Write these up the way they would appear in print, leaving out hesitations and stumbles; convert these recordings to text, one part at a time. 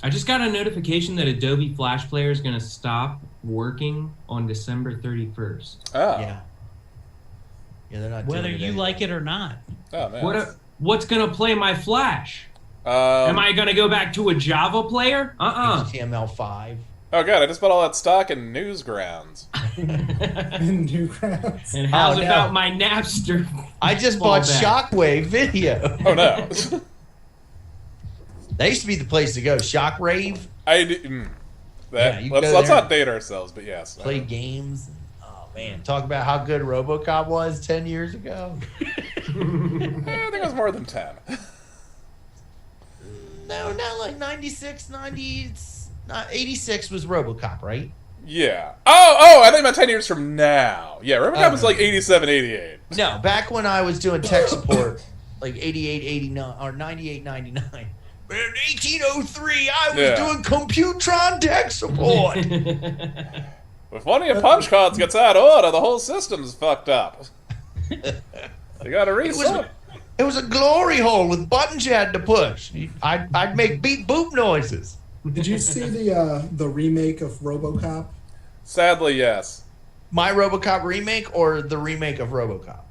I just got a notification that Adobe Flash Player is going to stop working on December 31st. Oh. Yeah. Yeah, they're not Whether doing it you anymore. like it or not. Oh, man. What's going to play my Flash? Am I going to go back to a Java player? HTML5. Oh, God, I just bought all that stock in Newsgrounds. Newgrounds. And how's Oh, no. about my Napster? I just bought Fallback? Shockwave Video. Oh, no. That used to be the place to go. Shockwave. That, you let's go there not date ourselves, but yes. Play games. Oh, man. Talk about how good RoboCop was 10 years ago. I think it was more than 10. No, not like 96, 90... 86 was RoboCop, right? Yeah. Oh, I think about 10 years from now. Yeah, RoboCop was like 87, 88. No, back when I was doing tech support, like 88, 89, or 98, 99. But in 1803, I was doing Computron tech support. If one of your punch cards gets out of order, the whole system's fucked up. You gotta reset. It was a glory hole with buttons you had to push. I'd make beep boop noises. Did you see the remake of RoboCop? Sadly, yes. My RoboCop remake or the remake of RoboCop?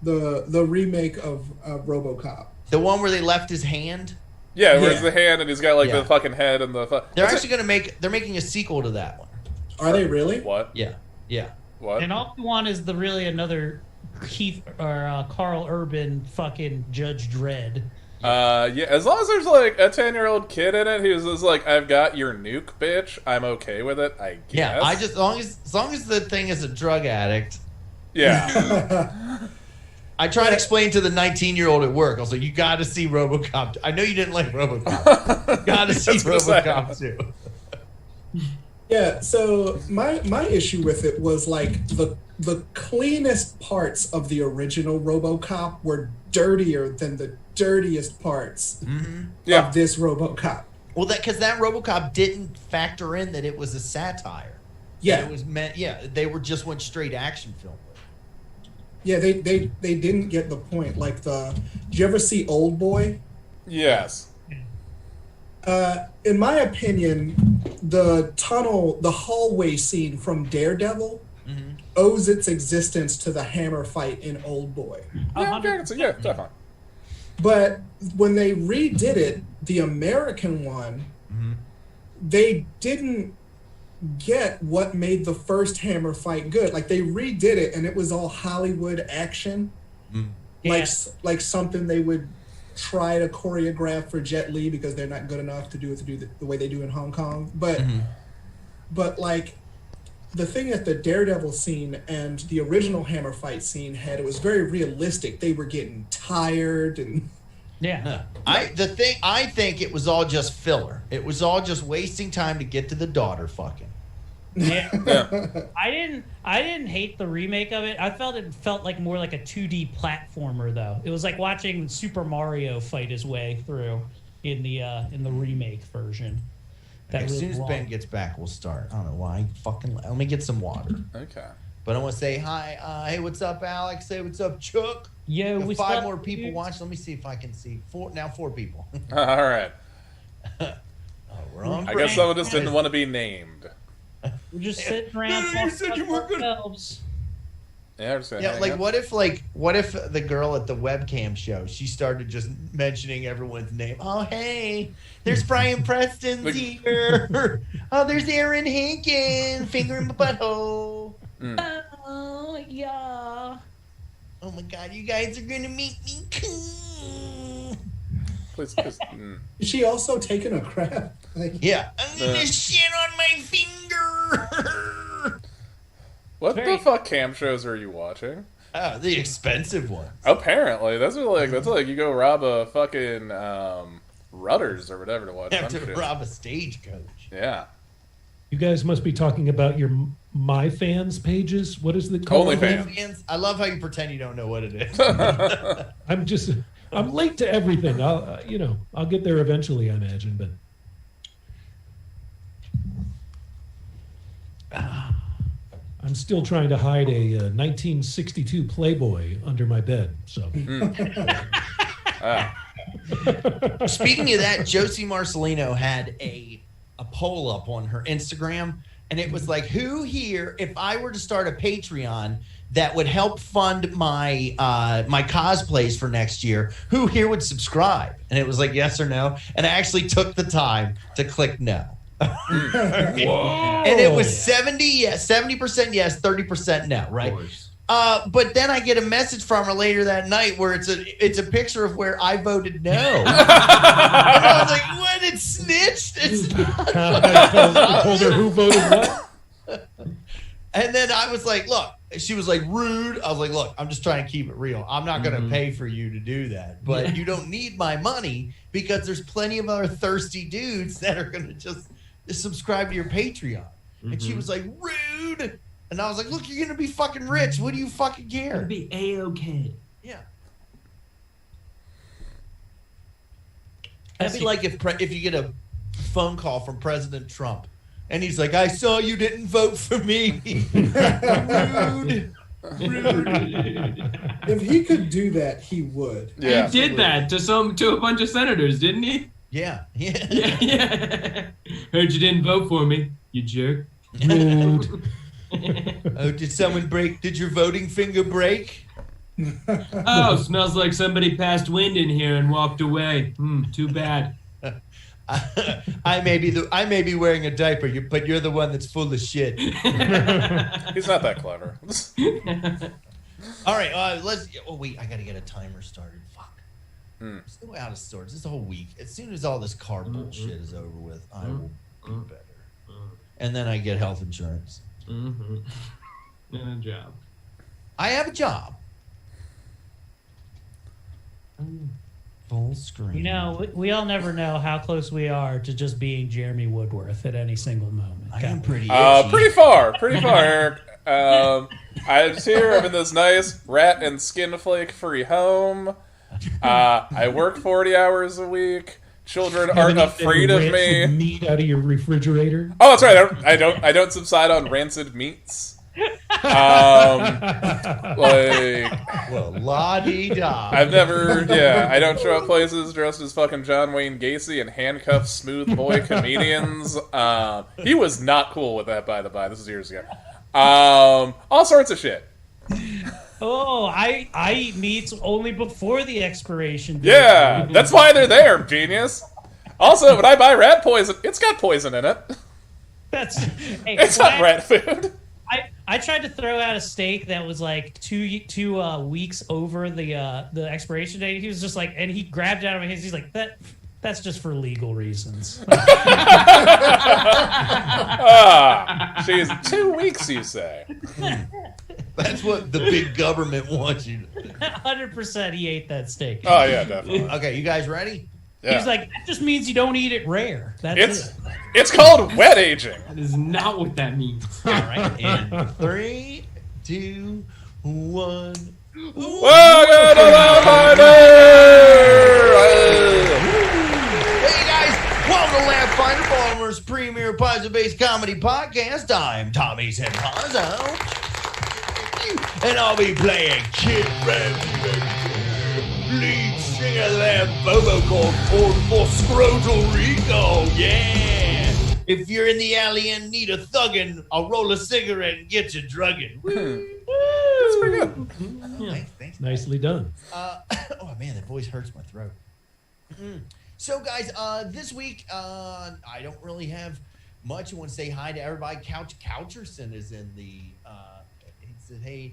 The remake of RoboCop. The one where they left his hand? Yeah, where's the hand and he's got like the fucking head and the... They're actually they're making a sequel to that one. Are they really? What? Yeah. What? And all we want is really another Keith or Carl Urban fucking Judge Dredd. Yeah, as long as there's like a 10-year-old kid in it who's just like, I've got your nuke, bitch, I'm okay with it, I guess. Yeah, as long as the thing is a drug addict. Yeah. I tried to explain to the 19-year-old at work. I was like, you got to see RoboCop. I know you didn't like RoboCop. Got to see RoboCop too. Yeah, so my issue with it was like the cleanest parts of the original RoboCop were dirtier than the dirtiest parts of this RoboCop. Well, because that RoboCop didn't factor in that it was a satire. Yeah, it was meant. Yeah, they went straight action film. Yeah, they didn't get the point. Like did you ever see Old Boy? Yes. In my opinion, the hallway scene from Daredevil owes its existence to the hammer fight in Old Boy. Yeah, definitely. But when they redid it, the American one, they didn't get what made the first hammer fight good. Like they redid it and it was all Hollywood action. Like something they would try to choreograph for Jet Li because they're not good enough to do it the way they do in Hong Kong. But like the thing that the Daredevil scene and the original hammer fight scene had, it was very realistic. They were getting tired and I think it was all just filler. It was all just wasting time to get to the daughter fucking. Yeah. I didn't hate the remake of it. I felt it felt like more like a 2D platformer though. It was like watching Super Mario fight his way through in the remake version. As soon as Ben gets back, we'll start. I don't know why. Let me get some water. Okay. But I want to say hi. Hey, what's up, Alex? Hey, what's up, Chuck? Yo, we what's five up, more people dudes? watch. Let me see if I can see four people. All right. We're on I guess someone just didn't want to be named. We're just sitting around talking about ourselves. Yeah, just what if the girl at the webcam show, she started just mentioning everyone's name? Oh, hey, there's Brian Preston's here. Oh, there's Aaron Hinkin, finger in my butthole. Oh, yeah. Oh my God, you guys are gonna make me cool. Please. Is she also taking a crap? Like, yeah. I'm gonna shit on my finger. What the fuck cam shows are you watching? The expensive ones. Apparently, that's like you go rob a fucking Rudders or whatever to watch. You have to rob a stagecoach. Yeah. You guys must be talking about your My Fans pages. What is the called? OnlyFans. I love how you pretend you don't know what it is. I'm late to everything. I'll get there eventually, I imagine, but I'm still trying to hide a 1962 Playboy under my bed. So Speaking of that, Josie Marcelino had a poll up on her Instagram, and it was like, who here, if I were to start a Patreon that would help fund my my cosplays for next year, who here would subscribe? And it was like yes or no. And I actually took the time to click no. And it was 70% yes, 30% no, right? But then I get a message from her later that night where it's a picture of where I voted no. And I was like, what? It's snitched? It's not. I told her who voted what? And then I was like, look, she was like, rude. I was like, look, I'm just trying to keep it real. I'm not going to pay for you to do that. But you don't need my money because there's plenty of other thirsty dudes that are going to just subscribe to your Patreon. And she was like, rude. And I was like, look, you're going to be fucking rich. What do you fucking care? It'd be A-okay. Yeah. That'd be like if you get a phone call from President Trump and he's like, I saw you didn't vote for me. Rude. If he could do that, he would. Yeah. He did that to a bunch of senators, didn't he? Yeah. Yeah. Heard you didn't vote for me, you jerk. Rude. Oh, did your voting finger break? Oh, smells like somebody passed wind in here and walked away. Too bad. I may be wearing a diaper, but you're the one that's full of shit. He's not that clever. All right, let's. Oh wait, I gotta get a timer started. Fuck. Still out of sorts. This whole week. As soon as all this car bullshit is over with, I will be better. And then I get health insurance. And a job. I have a job. Full screen. You know, we all never know how close we are to just being Jeremy Woodworth at any single moment. I am pretty itchy. Pretty far, Eric. I'm here. I'm in this nice rat and skin flake free home. I work 40 hours a week. Children aren't afraid of me. Meat out of your refrigerator. Oh, that's right. I don't subside on rancid meats. Well, la-dee-da. I don't show up places dressed as fucking John Wayne Gacy and handcuff smooth boy comedians. He was not cool with that, by the by. This was years ago. All sorts of shit. Oh, I eat meats only before the expiration date. Yeah, that's why they're there, genius. Also, when I buy rat poison, it's got poison in it. It's not rat food. I tried to throw out a steak that was like two weeks over the expiration date. He was just like, and he grabbed it out of my hands. He's like, that's just for legal reasons. She's 2 weeks, you say? That's what the big government wants you to do. 100% he ate that steak. Oh, yeah, definitely. Okay, you guys ready? Yeah. He's like, that just means you don't eat it rare. That's it. It's called wet aging. That is not what that means. All right, in 3, 2, 1. Welcome to Laughfinder! Hey guys, welcome to Laughfinder, Baltimore's premier puzzle-based comedy podcast. I'm Tommy Senpazzo, and I'll be playing Kid Ramsey, lead singer of that Bobo called or Scrotal Rico. Yeah. If you're in the alley and need a thuggin', I'll roll a cigarette and get you druggin'. That's pretty good. Yeah. Thanks. Nicely done. Oh man, that voice hurts my throat. So guys, this week I don't really have much. I want to say hi to everybody. Coucherson is in the. He said, "Hey,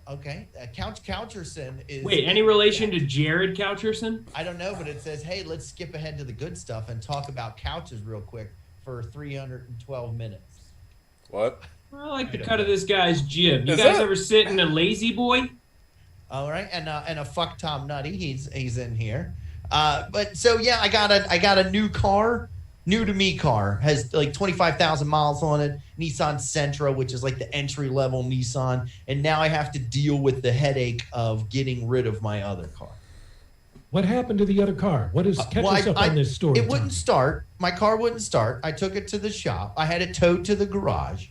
okay." Coucherson is. Wait, any relation to Jared Coucherson? I don't know, but it says, "Hey, let's skip ahead to the good stuff and talk about couches real quick for 312 minutes." What? I like the cut of this guy's jib. You Is guys that- ever sit in a lazy boy? All right, and a fuck Tom Nutty, he's in here. But so yeah, I got a new car, new to me car, has like 25,000 miles on it. Nissan Sentra, which is like the entry level Nissan, and now I have to deal with the headache of getting rid of my other car. What happened to the other car? What is catch Well, us up on this story? It wouldn't start. My car wouldn't start. I took it to the shop. I had it towed to the garage.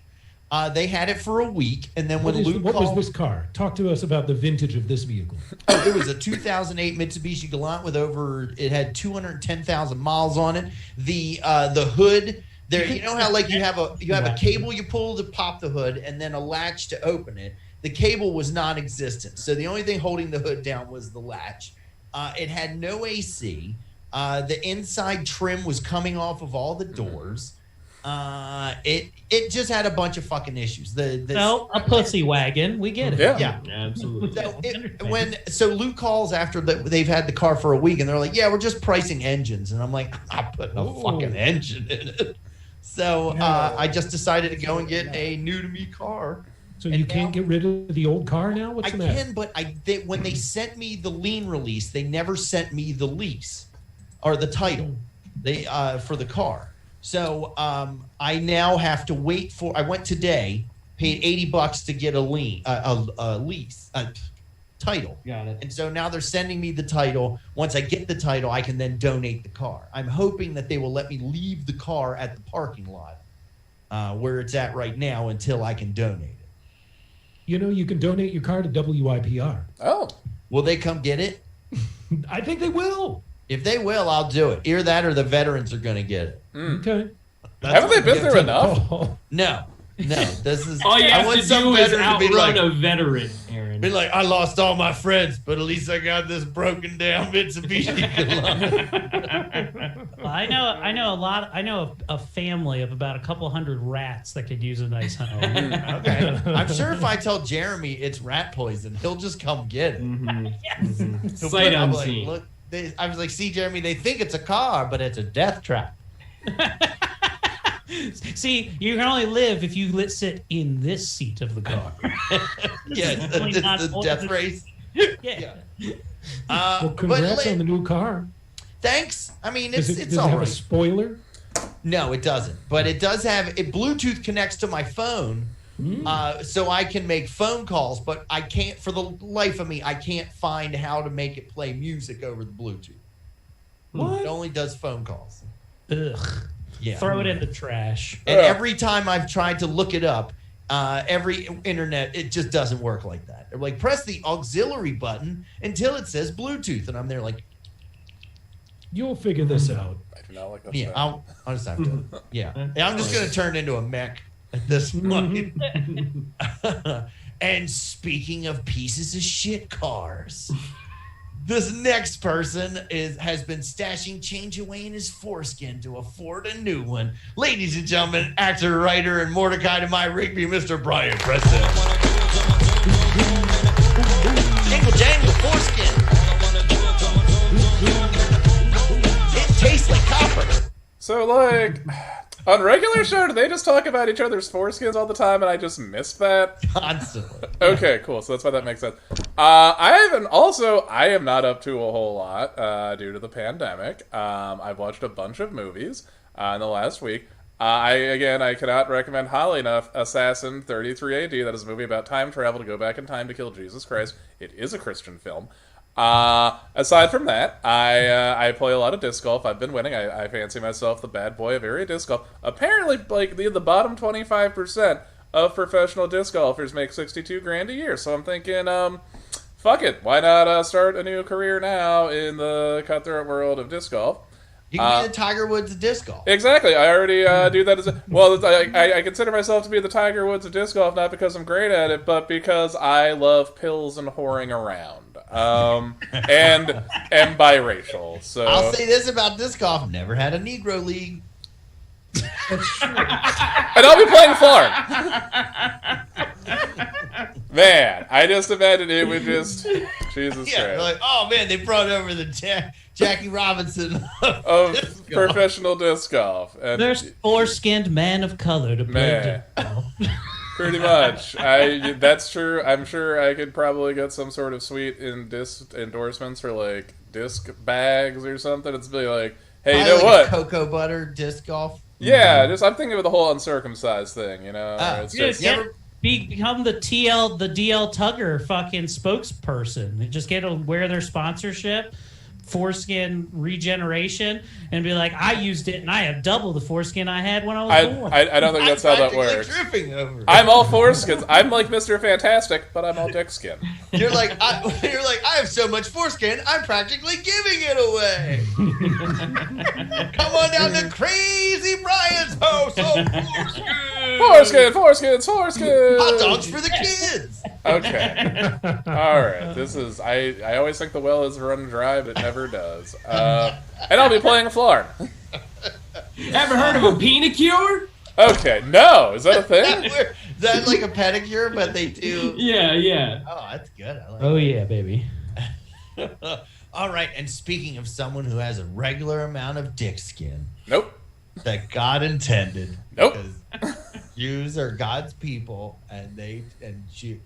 They had it for a week, and then when Luke what called, was this car? Talk to us about the vintage of this vehicle. Oh, it was a 2008 Mitsubishi Galant with it had 210,000 miles on it. The hood there, you know how like you have a cable you pull to pop the hood, and then a latch to open it. The cable was non-existent, so the only thing holding the hood down was the latch. It had no AC. The inside trim was coming off of all the doors. It just had a bunch of fucking issues. A pussy wagon. We get it. Yeah. Absolutely. So Luke calls after they've had the car for a week, and they're like, "Yeah, we're just pricing engines," and I'm like, "I'm not putting a fucking engine in it." So I just decided to go and get a new to me car. So you can't get rid of the old car now? What's the matter? I can, but when they sent me the lien release, they never sent me the lease or the title for the car. So I now have to wait for. I went today, paid $80 to get a lease, title. Got it. And so now they're sending me the title. Once I get the title, I can then donate the car. I'm hoping that they will let me leave the car at the parking lot where it's at right now until I can donate it. You know, you can donate your car to WIPR. Oh. Will they come get it? I think they will. If they will, I'll do it. Either that or the veterans are going to get it. Okay. Haven't they been through enough? Oh. No. This is All you I have want to some do is veteran to be outrun like, a veteran, Aaron. be like, I lost all my friends, but at least I got this broken down Mitsubishi. I know a family of about a couple hundred rats that could use a nice home. Okay. I'm sure if I tell Jeremy it's rat poison, he'll just come get it. Yes. He'll Sight I'm like, unseen. look, I was like, see, Jeremy, they think it's a car, but it's a death trap. See, you can only live if you sit in this seat of the car. Yeah, definitely it's not the all death the- race. Yeah. Well, congrats on the new car. Thanks. I mean, it's Does it all have right. a spoiler? No, it doesn't. But it does have it. Bluetooth connects to my phone, so I can make phone calls. But I can't, for the life of me, I can't find how to make it play music over the Bluetooth. What? It only does phone calls. Ugh. Yeah. Throw it in the trash. And every time I've tried to look it up, every internet, it just doesn't work like that. They're like, press the auxiliary button until it says Bluetooth, and I'm there like, You'll figure this out. I do not like that. yeah, I'll just have to. Yeah, I'm just gonna turn into a mech at this point. And speaking of pieces of shit cars, this next person has been stashing change away in his foreskin to afford a new one. Ladies and gentlemen, actor, writer, and Mordecai to my Rigby, Mr. Brian Preston. Jingle jangle foreskin. It tastes like copper. So, like, on regular show, do they just talk about each other's foreskins all the time, and I just missed that? Constantly. Okay, cool. So that's why that makes sense. I am not up to a whole lot due to the pandemic. I've watched a bunch of movies in the last week. I cannot recommend highly enough Assassin 33 AD. That is a movie about time travel to go back in time to kill Jesus Christ. It is a Christian film. Aside from that, I play a lot of disc golf. I've been winning. I fancy myself the bad boy of area disc golf. Apparently, like the bottom 25% of professional disc golfers make $62,000 a year. So I'm thinking, fuck it. Why not start a new career now in the cutthroat world of disc golf? You can be the Tiger Woods of disc golf. Exactly. I already do that as a... Well, I consider myself to be the Tiger Woods of disc golf, not because I'm great at it, but because I love pills and whoring around. And am biracial, so... I'll say this about disc golf. Never had a Negro league. That's true. And I'll be playing farm. Man, I just imagined it would just... Jesus Yeah, Christ. like, oh man, they brought over the Jackie Robinson Of disc golf. professional disc golf. And There's four-skinned man of color to play Man. disc golf. pretty much. That's true. I'm sure I could probably get some sort of sweet disc endorsements for like disc bags or something. It's be like, hey, you know like what? a cocoa butter disc golf. Yeah, I'm thinking of the whole uncircumcised thing, you know? Ah, It's Dude, just, become the DL Tugger fucking spokesperson. Just get to wear their sponsorship. foreskin regeneration and be like, I used it and I have double the foreskin I had when I was born. I don't think that's how that works. Tripping over. I'm all foreskins. I'm like Mr. Fantastic, but I'm all dick skin. You're like, I have so much foreskin, I'm practically giving it away. Come on down to Crazy Brian's house. Foreskin. Hot dogs for the kids. Okay. All right. This is. I always think the well is run dry, but it never does. And I'll be playing Flarn. Ever heard of a pedicure? Okay. No. Is that a thing? Is that like a pedicure, but they do? Yeah. Oh, that's good. I like Yeah, baby. All right. And speaking of someone who has a regular amount of dick skin Nope. that God intended. Nope. Because Jews are God's people, and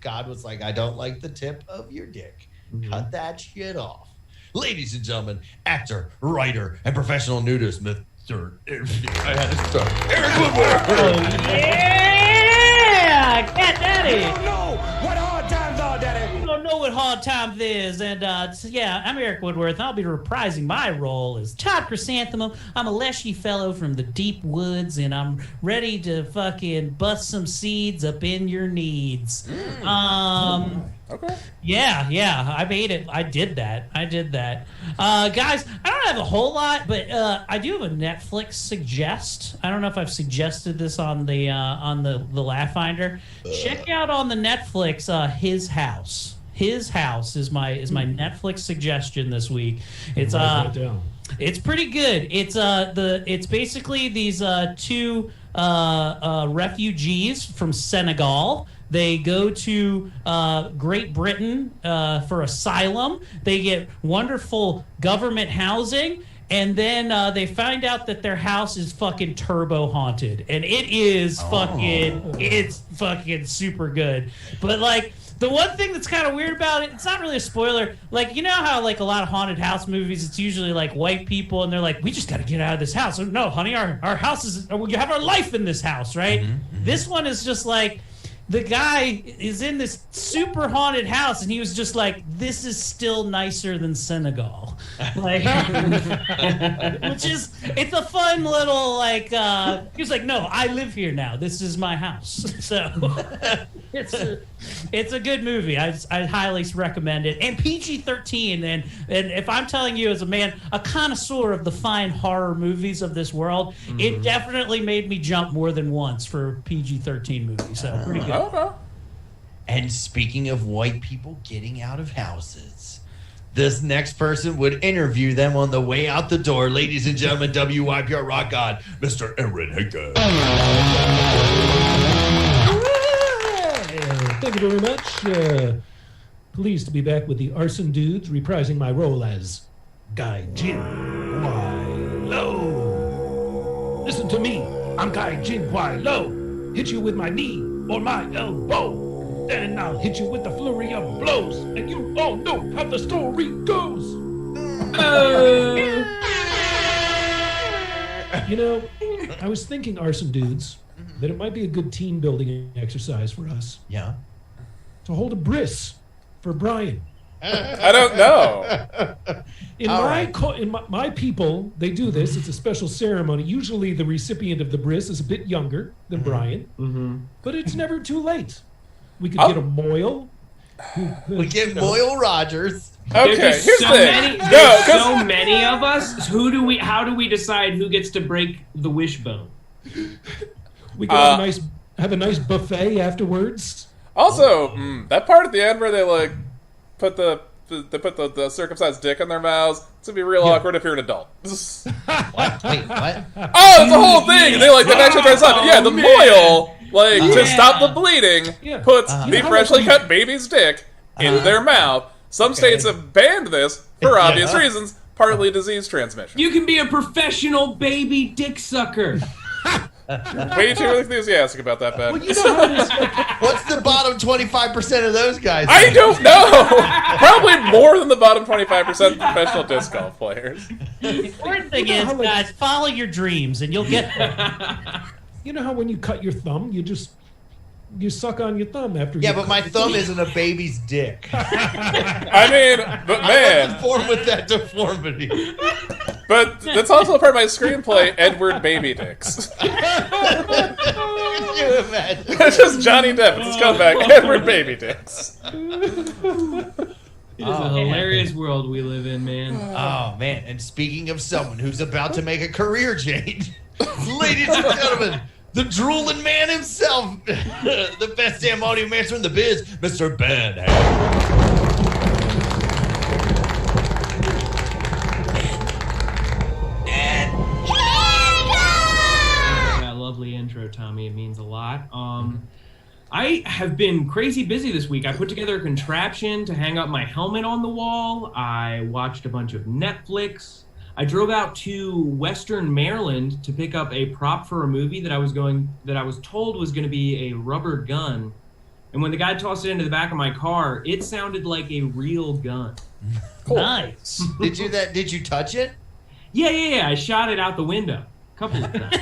God was like, I don't like the tip of your dick. Cut that shit off. Ladies and gentlemen, actor, writer, and professional nudist, Mr. I had to start. Eric Woodward. Oh, yeah! Cat Daddy! You don't know what hard times are, Daddy. You don't know what hard times is. And I'm Eric Woodworth. I'll be reprising my role as Todd Chrysanthemum. I'm a leshy fellow from the deep woods, and I'm ready to fucking bust some seeds up in your needs. Okay. Yeah, I made it. I did that. Guys, I don't have a whole lot, but I do have a Netflix suggest. I don't know if I've suggested this on the Laughfinder. Check out on the Netflix His House. His House is my Netflix suggestion this week. It's pretty good. It's basically these two refugees from Senegal. They go to Great Britain for asylum. They get wonderful government housing. And then they find out that their house is fucking turbo haunted. And it is it's fucking super good. But like, the one thing that's kind of weird about it, it's not really a spoiler. Like, you know how like a lot of haunted house movies, it's usually like white people and they're like, we just got to get out of this house. No, honey, our house is, we have our life in this house, right? This one is just like, the guy is in this super haunted house, and he was just like, "This is still nicer than Senegal," like, it's a fun little like. He was like, "No, I live here now. This is my house." So it's a good movie. I highly recommend it. And PG-13. And if I'm telling you as a man, a connoisseur of the fine horror movies of this world, it definitely made me jump more than once for a PG-13 movie. So pretty good. Okay. And speaking of white people getting out of houses, this next person would interview them on the way out the door. Ladies and gentlemen, WYPR Rock God, Mr. Aaron Hickey. Thank you very much. Pleased to be back with the Arson Dudes, reprising my role as Guy Jin Wai Lo. Listen to me, I'm Guy Jin Wai Lo. Hit you with my knee or my elbow, then I'll hit you with the flurry of blows, and you all know how the story goes. You know, I was thinking, Arson Dudes, that it might be a good team building exercise for us. Yeah. To hold a bris for Brian. I don't know. In my people, they do this. It's a special ceremony. Usually the recipient of the bris is a bit younger than Brian, but it's never too late. We could get a Moyle. We get Moyle Rogers. Okay, There's here's so the many, thing. there's so many of us. How do we decide who gets to break the wishbone? We could have a nice buffet afterwards. Also, that part at the end where they like put the circumcised dick in their mouths, it's gonna be real awkward if you're an adult. What? Wait, what? Oh, it's the whole thing. They actually dress up. Yeah, the Moyle, to stop the bleeding, puts the freshly cut baby's dick in their mouth. Some states have banned this for obvious reasons, partly disease transmission. You can be a professional baby dick sucker. Way too enthusiastic about that, Ben. Well, you know how this, What's the bottom 25% of those guys? I don't know. Probably more than the bottom 25% of professional disc golf players. The important thing is, guys, follow your dreams, and you'll get there. you know how when you cut your thumb, you just you suck on your thumb after. Yeah, you but my cut thumb the isn't a baby's dick. I mean, but I man, wasn't born with that deformity. but that's also part of my screenplay, Edward Baby Dicks. Can you imagine? It's just Johnny Depp. It's his comeback, Edward Baby Dicks. It is a hilarious world we live in, man. Oh, man. And speaking of someone who's about to make a career change, ladies and gentlemen, the drooling man himself, the best damn audio master in the biz, Mr. Ben. That lovely intro, Tommy. It means a lot. I have been crazy busy this week. I put together a contraption to hang up my helmet on the wall. I watched a bunch of Netflix. I drove out to Western Maryland to pick up a prop for a movie that I was told was going to be a rubber gun. And when the guy tossed it into the back of my car, it sounded like a real gun. Cool. Nice. Did you touch it? Yeah. I shot it out the window a couple of times.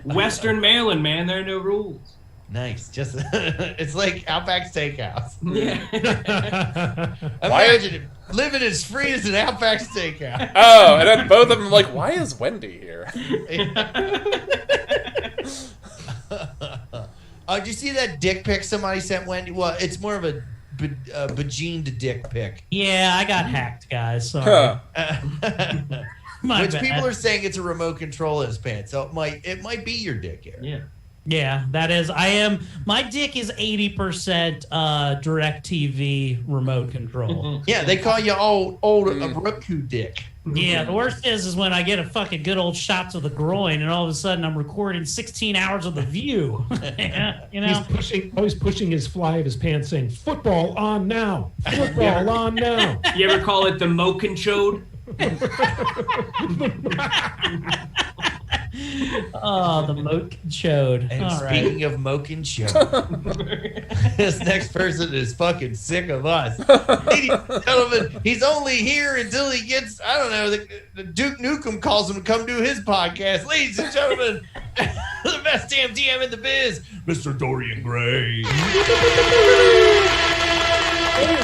Western Maryland, man, there are no rules. Nice. Just it's like Outback Steakhouse. Yeah. Imagine it. Living as free as an Outback Steakhouse. Oh, and then both of them like, why is Wendy here? Did you see that dick pic somebody sent Wendy? Well, it's more of a bejeaned dick pic. Yeah, I got hacked, guys. Sorry. Which people are saying it's a remote control in his pants. So it might be your dick here. Yeah. Yeah, that is. My dick is 80% DirecTV remote control. Yeah, they call you old Roku dick. Yeah, the worst is when I get a fucking good old shot to the groin, and all of a sudden I'm recording 16 hours of The View. You know, He's always pushing his fly of his pants, saying, "Football on now! Football on now!" You ever call it the Mokenchode? Oh, the moat chode. And All speaking of Moke and Show, this next person is fucking sick of us. Ladies and gentlemen, he's only here until he gets, I don't know, the Duke Nukem calls him to come do his podcast. Ladies and gentlemen, the best damn DM in the biz, Mr. Dorian Gray. Hey,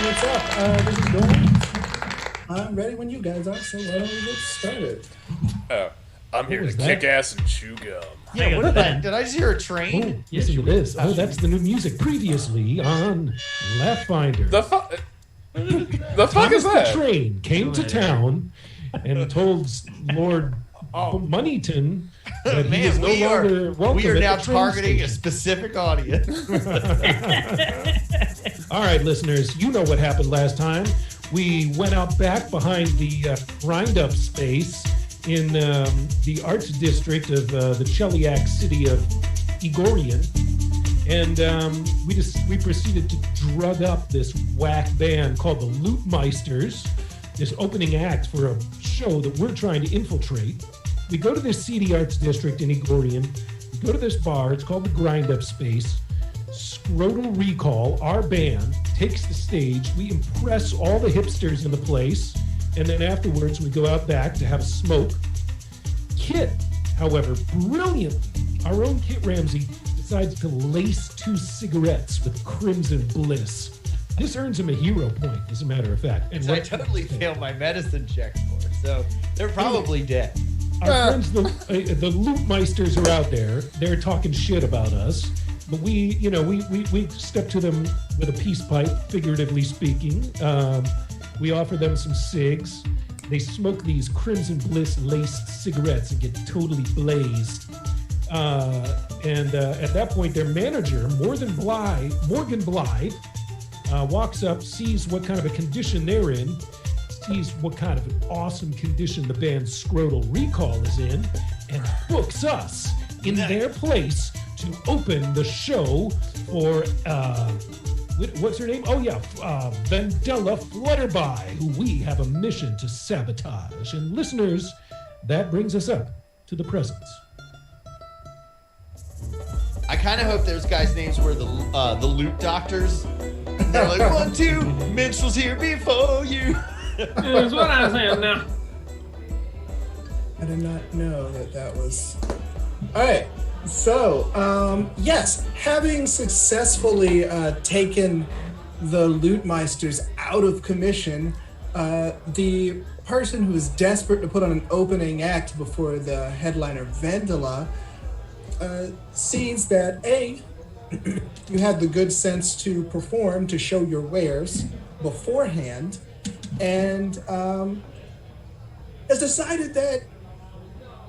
what's up? This is Dorian. I'm ready when you guys are, so why don't we get started? Oh, I'm here to was kick that? ass and chew gum. Yeah, what did I just hear a train? Listen to this. Oh, that's the new music previously on Laughfinder. The fuck is Thomas the that? Train came to town and told Lord Moneyton that he was Man, no we longer welcome are at now the train targeting a station. specific audience. All right, listeners, you know what happened last time. We went out back behind the grind-up space in the arts district of the Cheliac city of Igorian, and we proceeded to drug up this whack band called the Lootmeisters, this opening act for a show that we're trying to infiltrate. We go to this seedy arts district in Igorian. We go to this bar. It's called the Grind-Up Space. Scrotal Recall, our band, takes the stage. We impress all the hipsters in the place, and then afterwards we go out back to have a smoke. Kit, however, brilliantly, our own Kit Ramsey decides to lace 2 cigarettes with Crimson Bliss. This earns him a hero point, as a matter of fact. And I totally failed my medicine check for, so they're probably dead. Our friends, the Lootmeisters, are out there. They're talking shit about us. But we step to them with a peace pipe, figuratively speaking. We offer them some cigs. They smoke these Crimson Bliss laced cigarettes and get totally blazed. And at that point, their manager, Morgan Blythe, walks up, sees what kind of a condition they're in, sees what kind of an awesome condition the band Scrotal Recall is in, and books us in their place to open the show for, what's her name? Oh, yeah, Vandella Flutterby, who we have a mission to sabotage. And listeners, that brings us up to the presents. I kind of hope those guys' names were the Loot Doctors. And they're like, 1, 2, minstrels here before you. That's what I'm saying now. I did not know that was All right. So, yes, having successfully taken the Lootmeisters out of commission, the person who is desperate to put on an opening act before the headliner Vendela sees that A, you had the good sense to perform, to show your wares beforehand, and has decided that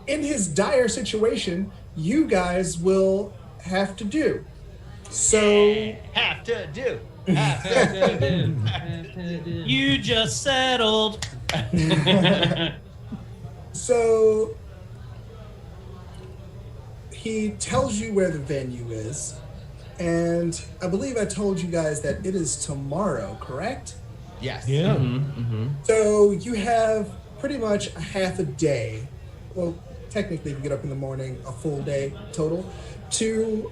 in his dire situation, you guys will have to do. So, Have to do. You just settled. so he tells you where the venue is, and I believe I told you guys that it is tomorrow, correct? Yes. Yeah. So you have pretty much a half a day. Well, technically, if you get up in the morning, a full day total to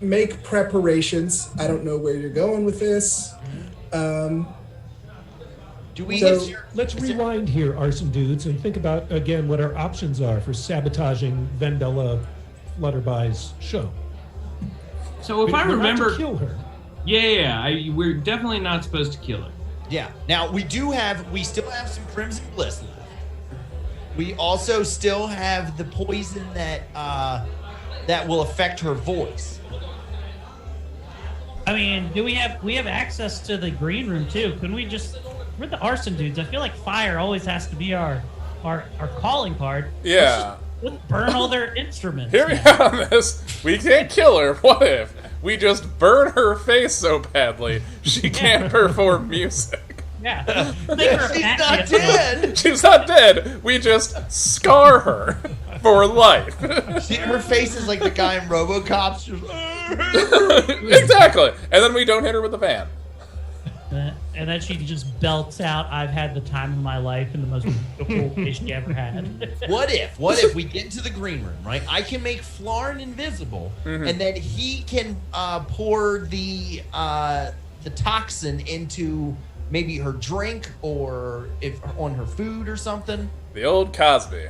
make preparations. I don't know where you're going with this. Do we? So- Let's rewind here, Arson Dudes, and think about, again, what our options are for sabotaging Vendela Flutterbye's show. So if I We're not to remember, kill her. we're definitely not supposed to kill her. Yeah. Now we still have some Crimson Bliss left. We also still have the poison that will affect her voice. I mean, we have access to the green room too? Couldn't we just? We're the arson dudes. I feel like fire always has to be our calling card. Yeah. Let's burn all their instruments. Hear me out on this. We can't kill her. What if we just burn her face so badly she can't perform music? Yeah. She's not dead. She's not dead. We just scar her for life. Her face is like the guy in RoboCop. Exactly. And then we don't hit her with the van. And then she just belts out, "I've had the time of my life," in the most beautiful way she ever had. What if we get into the green room, right? I can make Flarn invisible, and then he can pour the toxin into maybe her drink or if on her food or something. The old Cosby.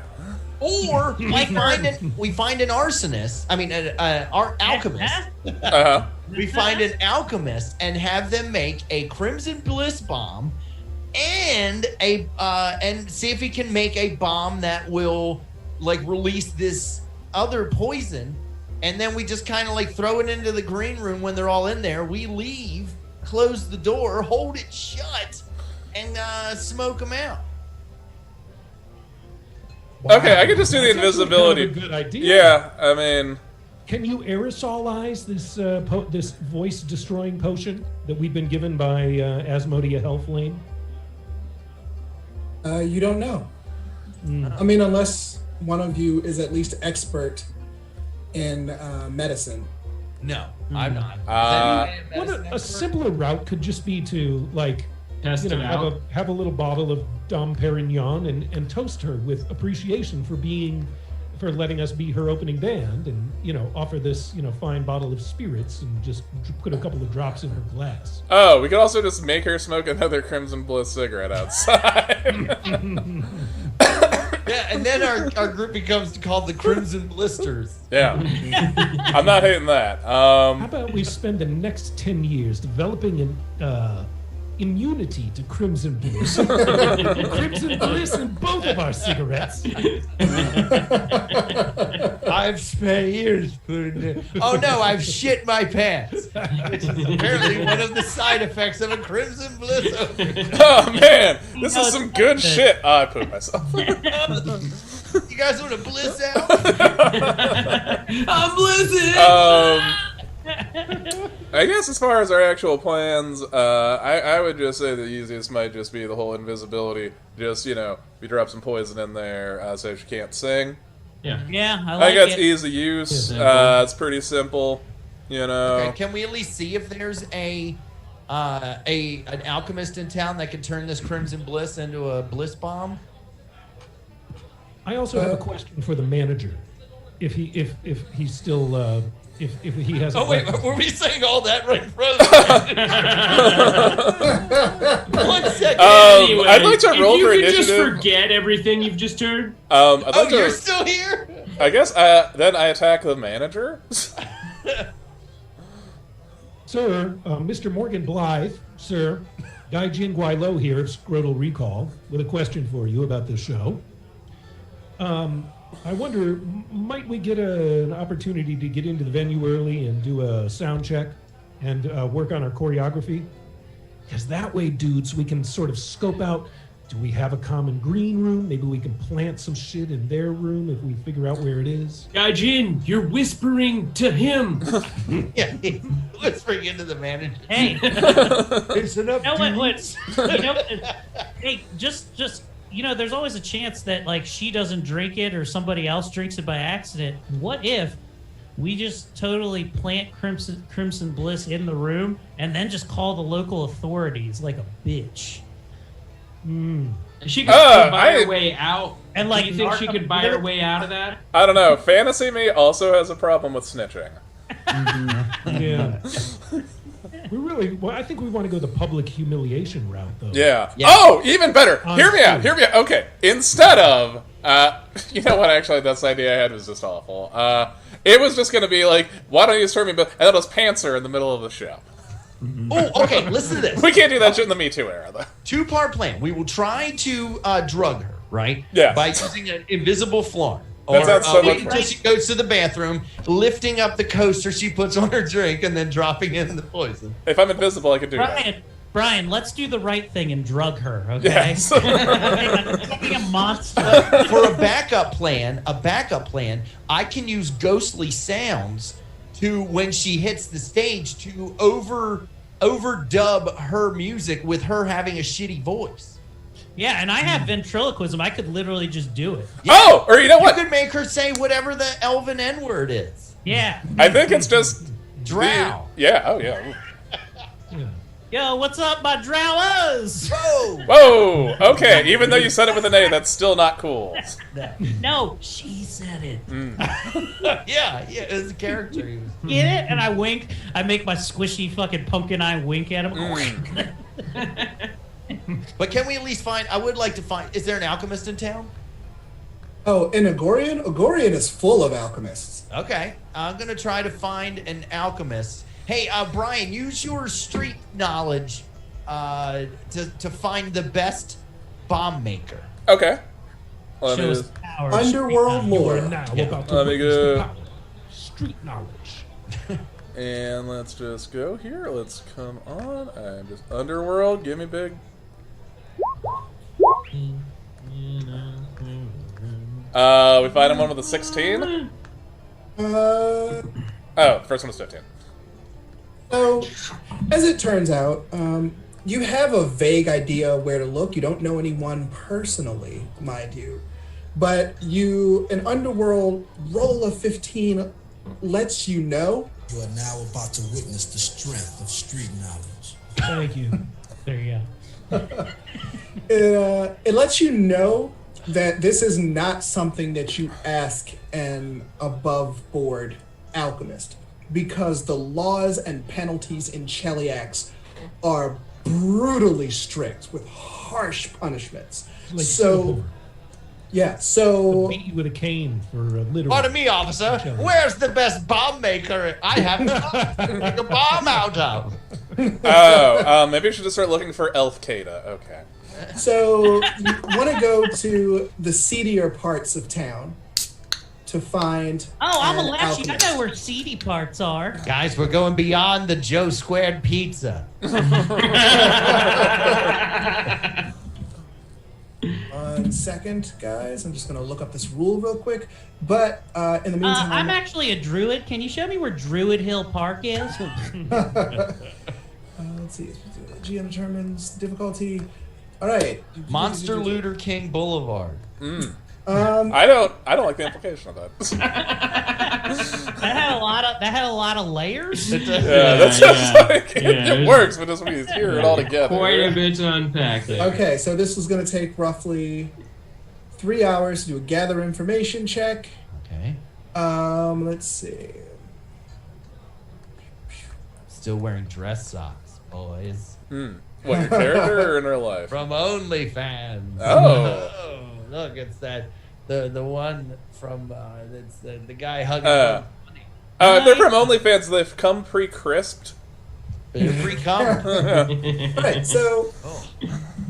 Or we find an arsonist. I mean, an alchemist. Uh-huh. We find an alchemist and have them make a Crimson Bliss bomb, and and see if he can make a bomb that will like release this other poison, and then we just kind of like throw it into the green room when they're all in there. We leave, close the door, hold it shut, and smoke them out. Wow. Okay, I could just do the That's actually invisibility. kind of a good idea. Yeah, I mean, Can you aerosolize this this voice destroying potion that we've been given by Asmodia Hellflame? You don't know. I mean, unless one of you is at least expert in medicine. No, I'm not. What a simpler route could just be to like Test it out. have a little bottle of Dom Perignon and toast her with appreciation for letting us be her opening band, and offer this fine bottle of spirits and just put a couple of drops in her glass. oh, we could also just make her smoke another Crimson Bliss cigarette outside. Yeah, and then our group becomes called the Crimson Blisters. Yeah. I'm not hating that. How about we spend the next 10 years developing an immunity to Crimson Bliss? Crimson Bliss in both of our cigarettes. I've spent years putting it. Oh no, I've shit my pants. Which is apparently one of the side effects of a Crimson Bliss opening. Oh, man. This is some good shit. Oh, I pooped myself. You guys want to bliss out? I'm blizzing. I guess as far as our actual plans, I would just say the easiest might just be the whole invisibility. Just, we drop some poison in there so she can't sing. Yeah. Yeah, I I like think that's it. easy use. Yeah, It's pretty simple, Okay, can we at least see if there's an alchemist in town that can turn this Crimson Bliss into a bliss bomb? I also have a question for the manager. If he's still if he has. Oh wait, were we saying all that right in front of the 1 second. Anyway, I'd like to roll for if you could initiative. just forget everything you've just heard. I'd like to, you're still here? I guess then I attack the manager. Sir, Mr. Morgan Blythe, sir, Gaijin Guailo here of Scrotal Recall with a question for you about this show. I wonder, might we get an opportunity to get into the venue early and do a sound check and work on our choreography? Because that way, dudes, we can sort of scope out, do we have a common green room? Maybe we can plant some shit in their room if we figure out where it is. Gaijin, you're whispering to him. Yeah, whispering into the manager. Hey, Listen up, hey, just there's always a chance that like she doesn't drink it or somebody else drinks it by accident. What if we just totally plant Crimson Bliss in the room and then just call the local authorities like a bitch? She could buy her way out. And like, do you think she could buy her way out of that? I don't know. Fantasy me also has a problem with snitching. Yeah. I think we want to go the public humiliation route, though. Yeah. Yeah. Oh, even better. Hear me out. Honestly. Hear me out. Okay. Instead of, you know what? Actually, that's the idea I had was just awful. It was just going to be like, why don't you serve me? And then it was Pantser in the middle of the show. Oh, okay, listen to this. We can't do that shit in the Me Too era, though. 2-part plan. We will try to drug her, right? Yeah. By using an invisible flarn. That sounds so much wait until fun. she goes to the bathroom, lifting up the coaster she puts on her drink, and then dropping in the poison. If I'm invisible, I could do that. Brian, let's do the right thing and drug her, okay? Yes. Being a monster. For a backup plan, I can use ghostly sounds to, when she hits the stage, to overdub her music with her having a shitty voice. Yeah, and I have ventriloquism. I could literally just do it. Yeah. Oh, or you know what? You could make her say whatever the elven N-word is. Yeah. I think it's just... Drow. Yeah, oh yeah. Yo, what's up, my drowers? Whoa! Whoa! Okay, even though you said it with an A, that's still not cool. No, she said it. Yeah, it's a character. He was. Get it? And I wink. I make my squishy fucking pumpkin eye wink at him. But can we at least find? I would like to find. Is there an alchemist in town? Oh, in Agorian? Agorian is full of alchemists. Okay, I'm gonna try to find an alchemist. Hey, Brian, use your street knowledge to find the best bomb maker. Okay. Let Show me, us power. Underworld You are lore. now Yeah. about to Let me witness the go. power of street knowledge. and let's just go here. Let's come on. I'm just Underworld. Give me big. We find him one with a 16. Oh, first one was 15. So, as it turns out, you have a vague idea where to look. You don't know anyone personally, mind you. But an Underworld roll of 15 lets you know. You are now about to witness the strength of street knowledge. Thank you. There you go. It lets you know that this is not something that you ask an above board alchemist, because the laws and penalties in Cheliax are brutally strict with harsh punishments. Like So, yeah, so beat you with a cane for literally. Pardon me, officer. Where's the best bomb maker I have to make a bomb out of? Oh, maybe we should just start looking for Elf Kada. Okay. So you want to go to the seedier parts of town to find. Oh, I'm a an lashy. I alchemist. know where seedy parts are. Guys, we're going beyond the Joe Squared pizza. 1 second, guys. I'm just going to look up this rule real quick. But in the meantime, I'm actually a druid. Can you show me where Druid Hill Park is? let's see. GM determines difficulty. All right. Monster Looter King Boulevard. I don't like the implication of that. That had a lot of layers. Yeah, that's just like it there's works, but just when you hear it all together. Quite a bit to unpack there. Okay, so this is going to take roughly 3 hours to do a gather information check. Okay. Let's see. still wearing dress socks, boys. What, your character or in real life? From OnlyFans. Oh. Look, it's that the one from it's the guy hugging. If they're from OnlyFans, they've come pre-crisped. They're pre-cum. Right, so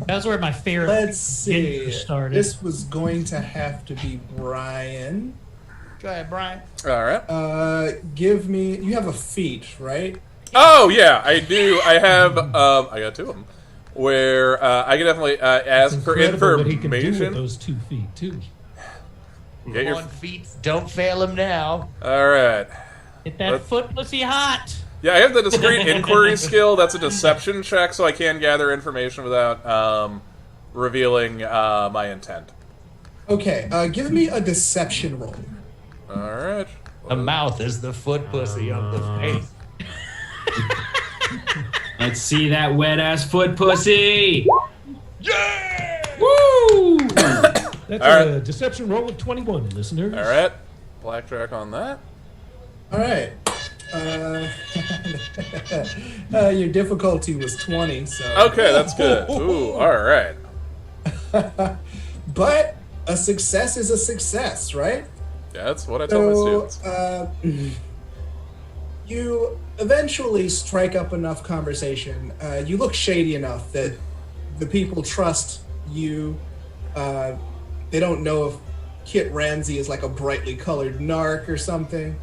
That was where my favorite. let's see. started. This was going to have to be Brian. Go ahead, Brian. All right. Give me. You have a feat, right? Oh yeah, I do. I have. I got 2 of them. Where I can definitely ask for Incredible what he can do with information. those 2 feet too. Get your. On feet, don't fail him now. All right. Get that foot pussy hot. Yeah, I have the discreet inquiry skill. That's a deception check, so I can gather information without revealing my intent. Okay. Give me a deception roll. All right. The mouth is the foot pussy of the face. Let's see that wet ass foot pussy. Yeah! Woo! That's All a deception roll of 21, listeners. All right. Blackjack on that. All right. Your difficulty was 20, so. Okay, that's good. Ooh, all right. But a success is a success, right? Yeah, that's what I tell my students. You eventually strike up enough conversation. You look shady enough that the people trust you. They don't know if Kit Ramsey is like a brightly colored narc or something.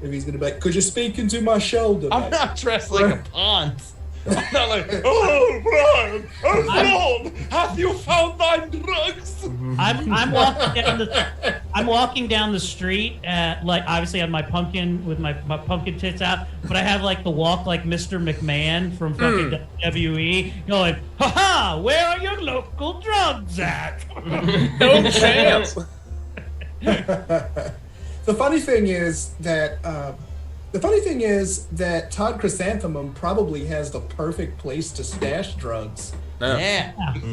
Maybe he's gonna be like, "Could you speak into my shoulder?" I'm not dressed like a pont. I'm not like, Oh, Brian, Lord, have you found thy drugs? I'm walking down the street, like obviously I have my pumpkin with my pumpkin tits out, but I have like the walk like Mr. McMahon from fucking WWE, going, "Ha ha! Where are your local drugs at?" No chance. The funny thing is that Todd Chrysanthemum probably has the perfect place to stash drugs. No. yeah,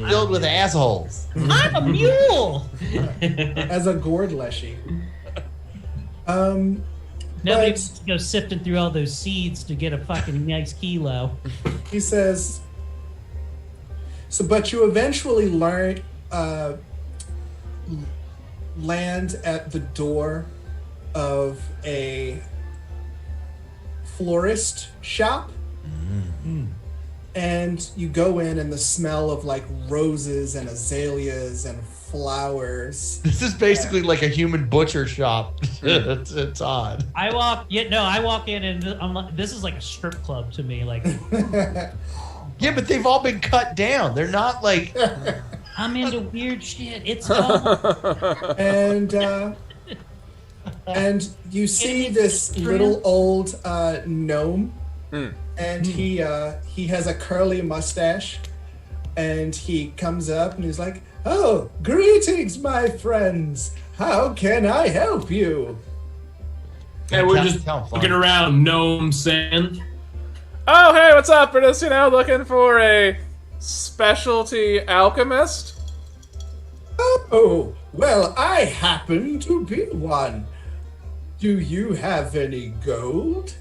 filled with assholes. I'm a mule. As a gourd leshy. Nobody But- wants to go sifting through all those seeds to get a fucking nice kilo. He says, but you eventually land at the door of a florist shop. And you go in, and the smell of like roses and azaleas and flowers. This is basically like a human butcher shop. it's odd. I walk in and I'm like, this is like a strip club to me. Like, Yeah, but they've all been cut down. They're not like. I'm into weird shit. It's all. And you see this little old gnome, and he has a curly mustache, and he comes up and he's like, "Oh, greetings, my friends. How can I help you?" And we're just looking around, gnome saying, Oh, hey, what's up? We're just, looking for a specialty alchemist. Oh, well, I happen to be one. Do you have any gold?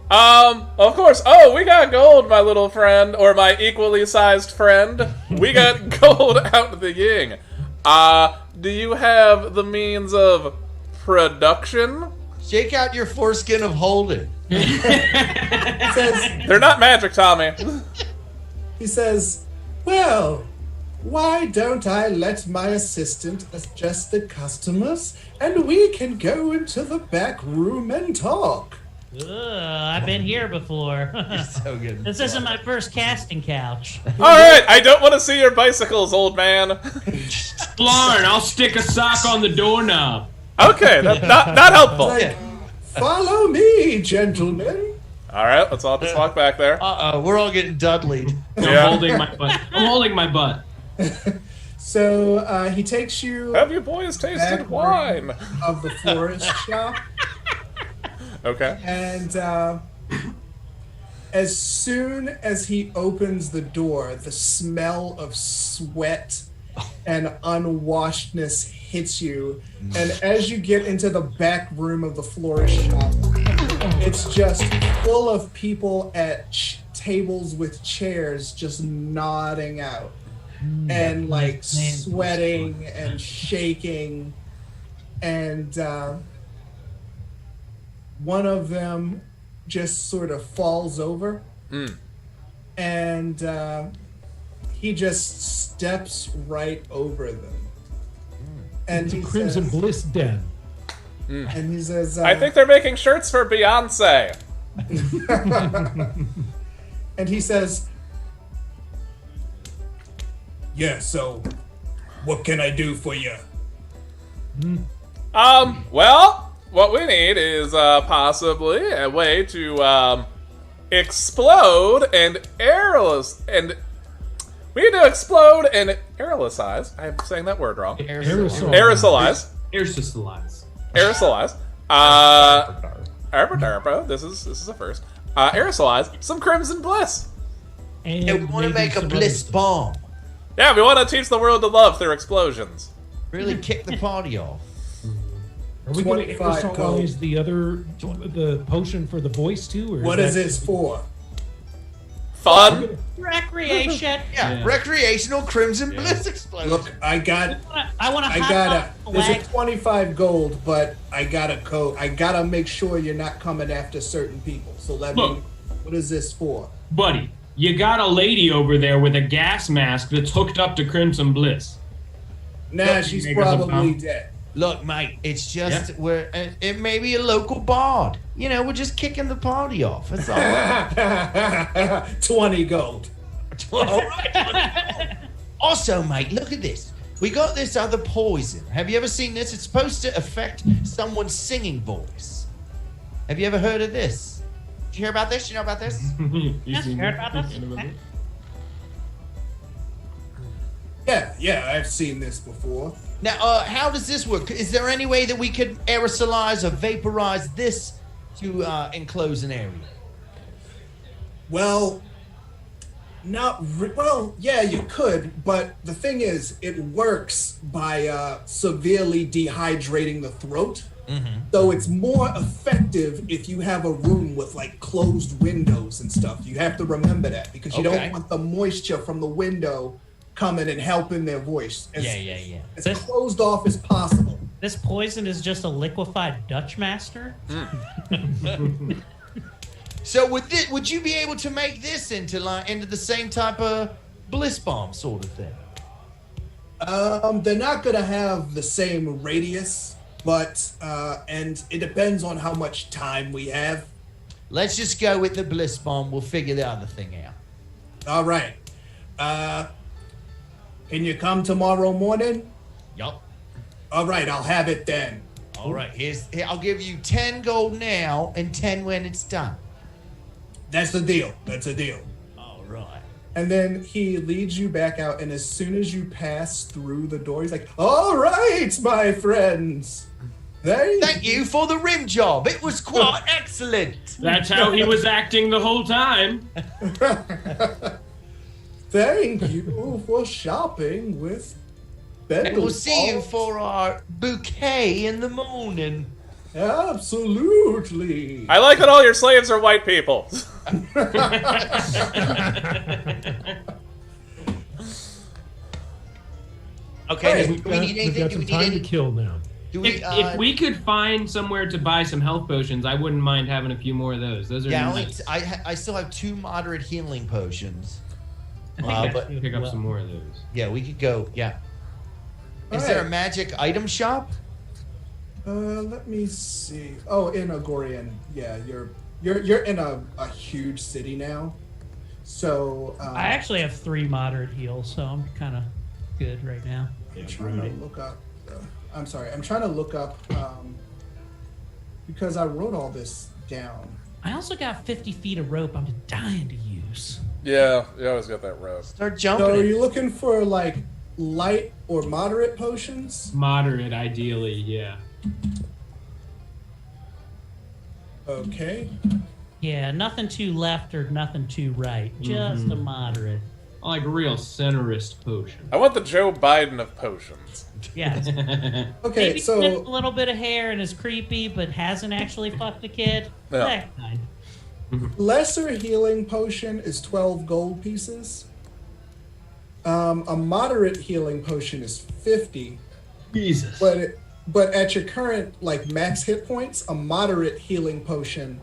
Of course. Oh, we got gold, my little friend, or my equally sized friend. We got gold out the ying. Do you have the means of production? Shake out your foreskin of Holden. They're not magic, Tommy. He says, well, why don't I let my assistant adjust the customers, and we can go into the back room and talk. I've been here before. So good. This isn't my first casting couch. Alright, I don't want to see your bicycles, old man. Lauren, I'll stick a sock on the doorknob. Okay, that's not helpful. Like, follow me, gentlemen. Alright, let's all just walk back there. We're all getting Dudley'd. Yeah. I'm holding my butt. So he takes you Have you boys tasted back wine? room of the florist shop, Okay. and as soon as he opens the door, the smell of sweat and unwashedness hits you, and as you get into the back room of the florist shop, It's just full of people at tables with chairs just nodding out and like sweating and shaking. And one of them just sort of falls over and he just steps right over them. And It's a Crimson Bliss den. And he says, I think they're making shirts for Beyonce. and he says, yeah, so what can I do for you? Well, what we need is possibly a way to explode and airless and we need to explode and aerosolize. I'm saying that word wrong. Aerosolize. Aerosolize. This is a first. Aerosolize some Crimson Bliss. And we want to make a bliss bomb. Yeah, we want to teach the world to love through explosions. Really kick the party off. Are we going to aerosolize the potion for the voice too? Or what is this for? Fun. Recreation. Yeah, recreational Crimson Bliss explosion. Look, I got there's a 25 gold, but I got a code. I gotta make sure you're not coming after certain people. So what is this for? Buddy, you got a lady over there with a gas mask that's hooked up to Crimson Bliss. Nah, she's probably dead. Look, mate, it's just it may be a local bard. You know, we're just kicking the party off. That's all right. 20 gold. Also, mate, look at this. We got this other poison. Have you ever seen this? It's supposed to affect someone's singing voice. Have you ever heard of this? Did you hear about this? You know about this? Heard about this? Yeah, I've seen this before. Now, how does this work? Is there any way that we could aerosolize or vaporize this to enclose an area? Well, yeah, you could, but the thing is, it works by severely dehydrating the throat. So it's more effective if you have a room with like closed windows and stuff. You have to remember that because you don't want the moisture from the window coming and helping their voice. As closed off as possible. This poison is just a liquefied Dutch master? So would you be able to make this into the same type of bliss bomb sort of thing? They're not gonna have the same radius, but and it depends on how much time we have. Let's just go with the bliss bomb. We'll figure the other thing out. All right. Can you come tomorrow morning? Yup. All right, I'll have it then. All right, I'll give you 10 gold now and 10 when it's done. That's the deal. All right. And then he leads you back out, and as soon as you pass through the door, he's like, all right, my friends. Thank you for the rim job. It was quite excellent. That's how he was acting the whole time. Thank you for shopping with Ben. And we'll see you for our bouquet in the morning. Absolutely. I like that all your slaves are white people. Okay, do we need We've anything? got some time to kill now. If we could find somewhere to buy some health potions, I wouldn't mind having a few more of those. Those are nice. I still have 2 moderate healing potions. But pick up some more of those. Yeah, we could go. Yeah. Is there a magic item shop? Let me see. Oh, in Agorian. Yeah, you're in a huge city now. So I actually have 3 moderate heals, so I'm kind of good right now. I'm trying to look up. I'm sorry. I'm trying to look up because I wrote all this down. I also got 50 feet of rope I'm dying to use. Yeah, you always got that rope. Start jumping. So are you looking for like light or moderate potions? Moderate, ideally, yeah. Okay. Yeah, nothing too left or nothing too right. Just a moderate. I like a real centerist potion. I want the Joe Biden of potions. Yes. Okay, Maybe so with a little bit of hair and is creepy, but hasn't actually fucked a kid. Yeah. That kind. lesser healing potion is 12 gold pieces. A moderate healing potion is 50. Jesus. But at your current like max hit points, a moderate healing potion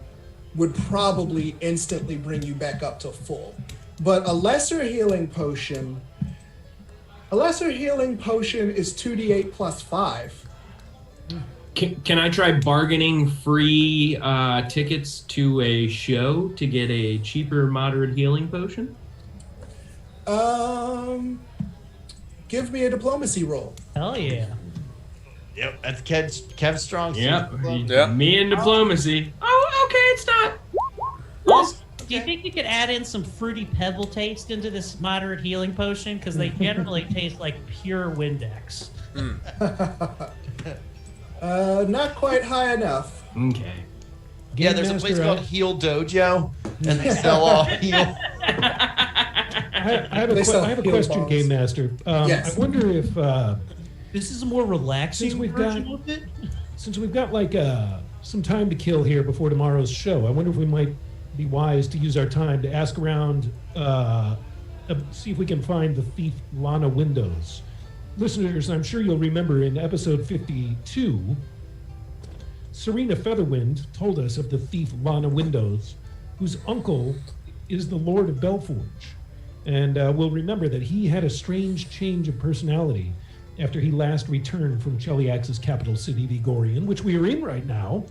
would probably instantly bring you back up to full. But a lesser healing potion is 2d8 plus 5. Can I try bargaining free tickets to a show to get a cheaper moderate healing potion? Give me a diplomacy roll. Hell yeah. Yep, that's Kev Strong. Yep. Yeah. Me and diplomacy. Oh, okay, it's not. Well, Do you think you could add in some fruity pebble taste into this moderate healing potion? Because they generally taste like pure Windex. Not quite high enough. okay. Yeah, there's a place Master, called Heal Dojo, and they sell all heal. I have a heal question, bombs. Game Master. Yes. I wonder if This is a more relaxing Since we've version got- of it. since we've got like some time to kill here before tomorrow's show, I wonder if we might be wise to use our time to ask around, see if we can find the thief Lana Windows. Listeners, I'm sure you'll remember in episode 52, Serena Featherwind told us of the thief Lana Windows, whose uncle is the Lord of Belforge. And we'll remember that he had a strange change of personality after he last returned from Cheliax's capital city, Vigorian, which we are in right now.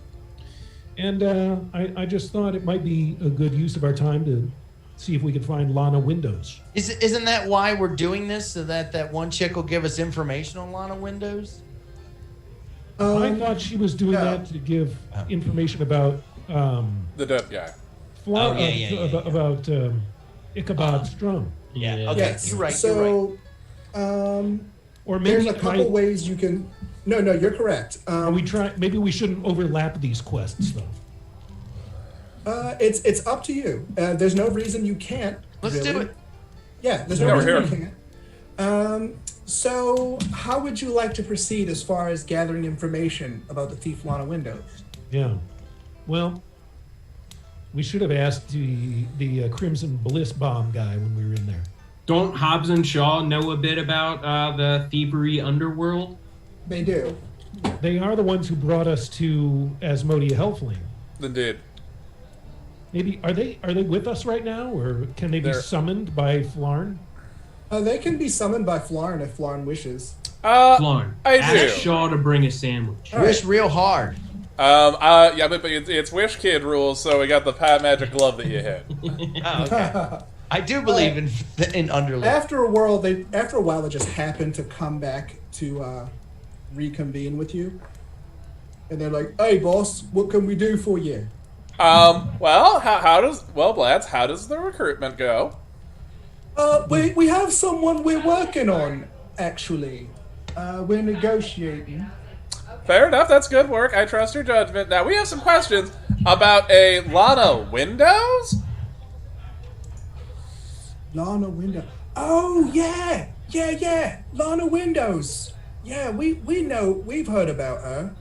And I just thought it might be a good use of our time to see if we could find Lana Windows. Isn't that why we're doing this? So that one chick will give us information on Lana Windows? I thought she was doing yeah. that to give information about The dead guy. about Ichabod Strum. Yeah. Okay. Yes. You're right. So, Or maybe there's a couple ways you can. No, you're correct. maybe we shouldn't overlap these quests though. It's up to you. There's no reason you can't. Let's really. do it. Yeah, there's Yeah, no we're reason you can't. So, how would you like to proceed as far as gathering information about the thief Lana Windows? Yeah. Well, we should have asked the Crimson Bliss Bomb guy when we were in there. Don't Hobbs and Shaw know a bit about the thievery underworld? They do. They are the ones who brought us to Asmodia Hellflame. Indeed. Maybe are they with us right now, or can they be They're- summoned by Flarn? They can be summoned by Flarn if Flarn wishes. Flarn, I ask do. Shaw to bring a sandwich. Wish real hard. Yeah, but it's Wish Kid rules, so we got the Pat Magic glove that you hit. Oh, okay. I do believe in Underlord. After a while, they just happen to come back to reconvene with you, and they're like, "Hey, boss, what can we do for you?" Well, how does the recruitment go? We have someone we're working on. Actually, we're negotiating. Fair enough, that's good work. I trust your judgment. Now, we have some questions about a Lana Windows? Lana Windows. Oh yeah. Lana Windows. Yeah, we know. We've heard about her.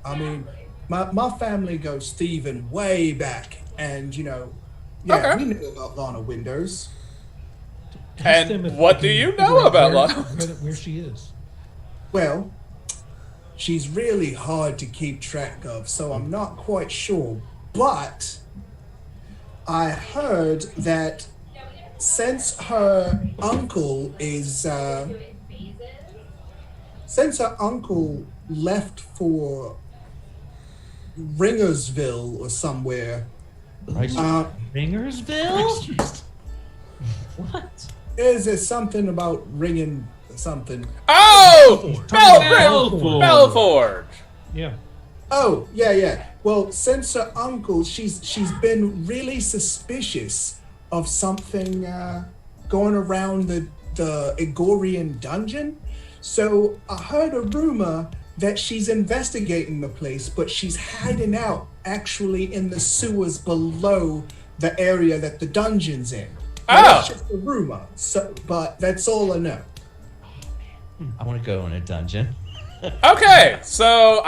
I mean, my family goes thieving way back, and we know about Lana Windows. Ask them And if what we do can you figure know out about where- Lana? where she is? Well, she's really hard to keep track of, so I'm not quite sure. But I heard that since her uncle left for Ringersville or somewhere, Ringersville? What? is there something about ringing something? Oh! Belforge. Belforge! Yeah. Oh, yeah. Well, since her uncle, she's been really suspicious of something going around the Igorian dungeon. So I heard a rumor that she's investigating the place, but she's hiding out actually in the sewers below the area that the dungeon's in. That's just a rumor, but that's all I know. I want to go in a dungeon. Okay, so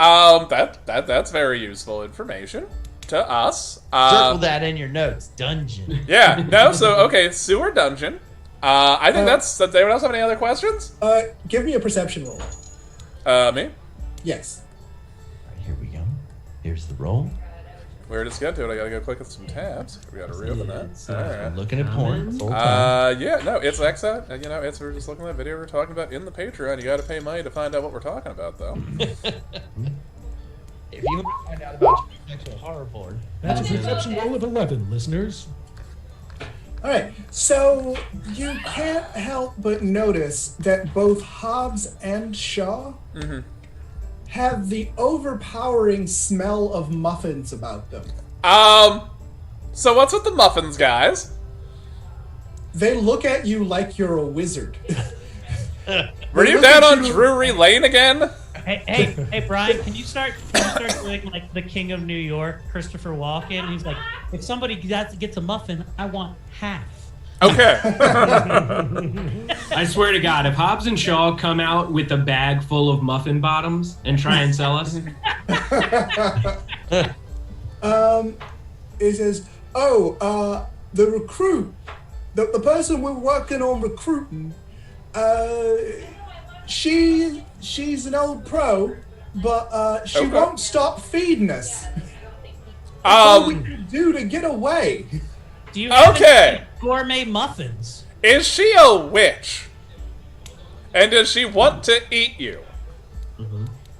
that's very useful information to us. Circle that in your notes. Dungeon. Yeah, no, so, okay, sewer dungeon. I think does anyone else have any other questions? Give me a perception roll. Me? Yes. All right, here we go. Here's the roll. Where does it get to it? I gotta go click some tabs. We gotta reopen that. Alright. I'm looking at porn. Full time. Yeah, no, it's Exa. You know, we're just looking at that video we're talking about in the Patreon. You gotta pay money to find out what we're talking about, though. If you want to find out about your sexual horror porn, That's a perception roll of 11, listeners. All right, so you can't help but notice that both Hobbs and Shaw have the overpowering smell of muffins about them. So what's with the muffins, guys? They look at you like you're a wizard. Were you down on Drury Lane again? Hey, Brian, can you start doing like the King of New York, Christopher Walken? He's like, if somebody gets a muffin, I want half. Okay. I swear to God, if Hobbs and Shaw come out with a bag full of muffin bottoms and try and sell us, It says, the recruit, the person we're working on recruiting, she's an old pro, but she won't stop feeding us. What we could do to get away? Do you have any gourmet muffins? Is she a witch? And does she want to eat you?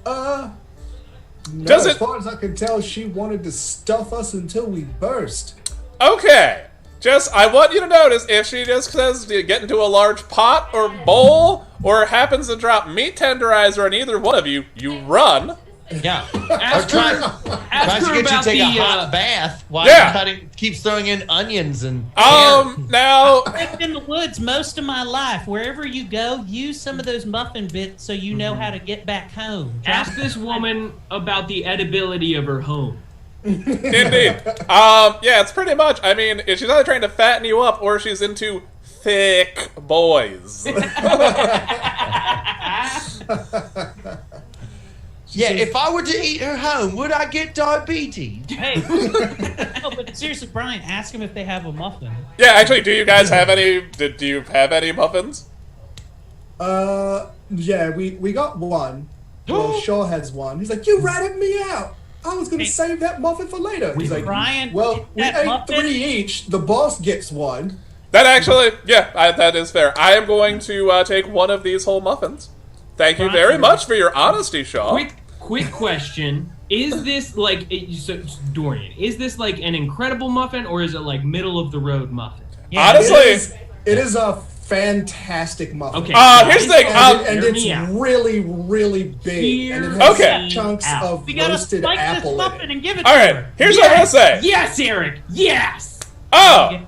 No, Does as far as I can tell, she wanted to stuff us until we burst. Okay. I want you to notice if she just says to get into a large pot or bowl, or happens to drop meat tenderizer on either one of you, you run. yeah. ask tries her to get you to about take the a hot bath while keeps throwing in onions and. Now. I've lived in the woods most of my life. Wherever you go, use some of those muffin bits so you know how to get back home. Ask this woman about the edibility of her home. Indeed. Yeah, it's pretty much. I mean, she's either trying to fatten you up or she's into thick boys. Yeah, if I were to eat her home, would I get diabetes? Hey, no, but seriously, Brian, ask them if they have a muffin. Yeah, actually, do you guys have any? Do you have any muffins? Yeah, we got one. Well, Shaw has one. He's like, you ratted me out. I was gonna save that muffin for later. He's like, Brian, well, we ate muffin? 3 each. The boss gets one. That actually, that is fair. I am going to take one of these whole muffins. Thank you very much for your honesty, Shaw. Quick question. Is this like, Dorian, is this like an incredible muffin or is it like middle of the road muffin? Yeah, honestly, it is a fantastic muffin. Okay. Here's the thing. And it's really, really big. And it has chunks of roasted apple in muffin it. and give it All to right, her. here's what I'm gonna say. Yes, Eric. Yes. Oh,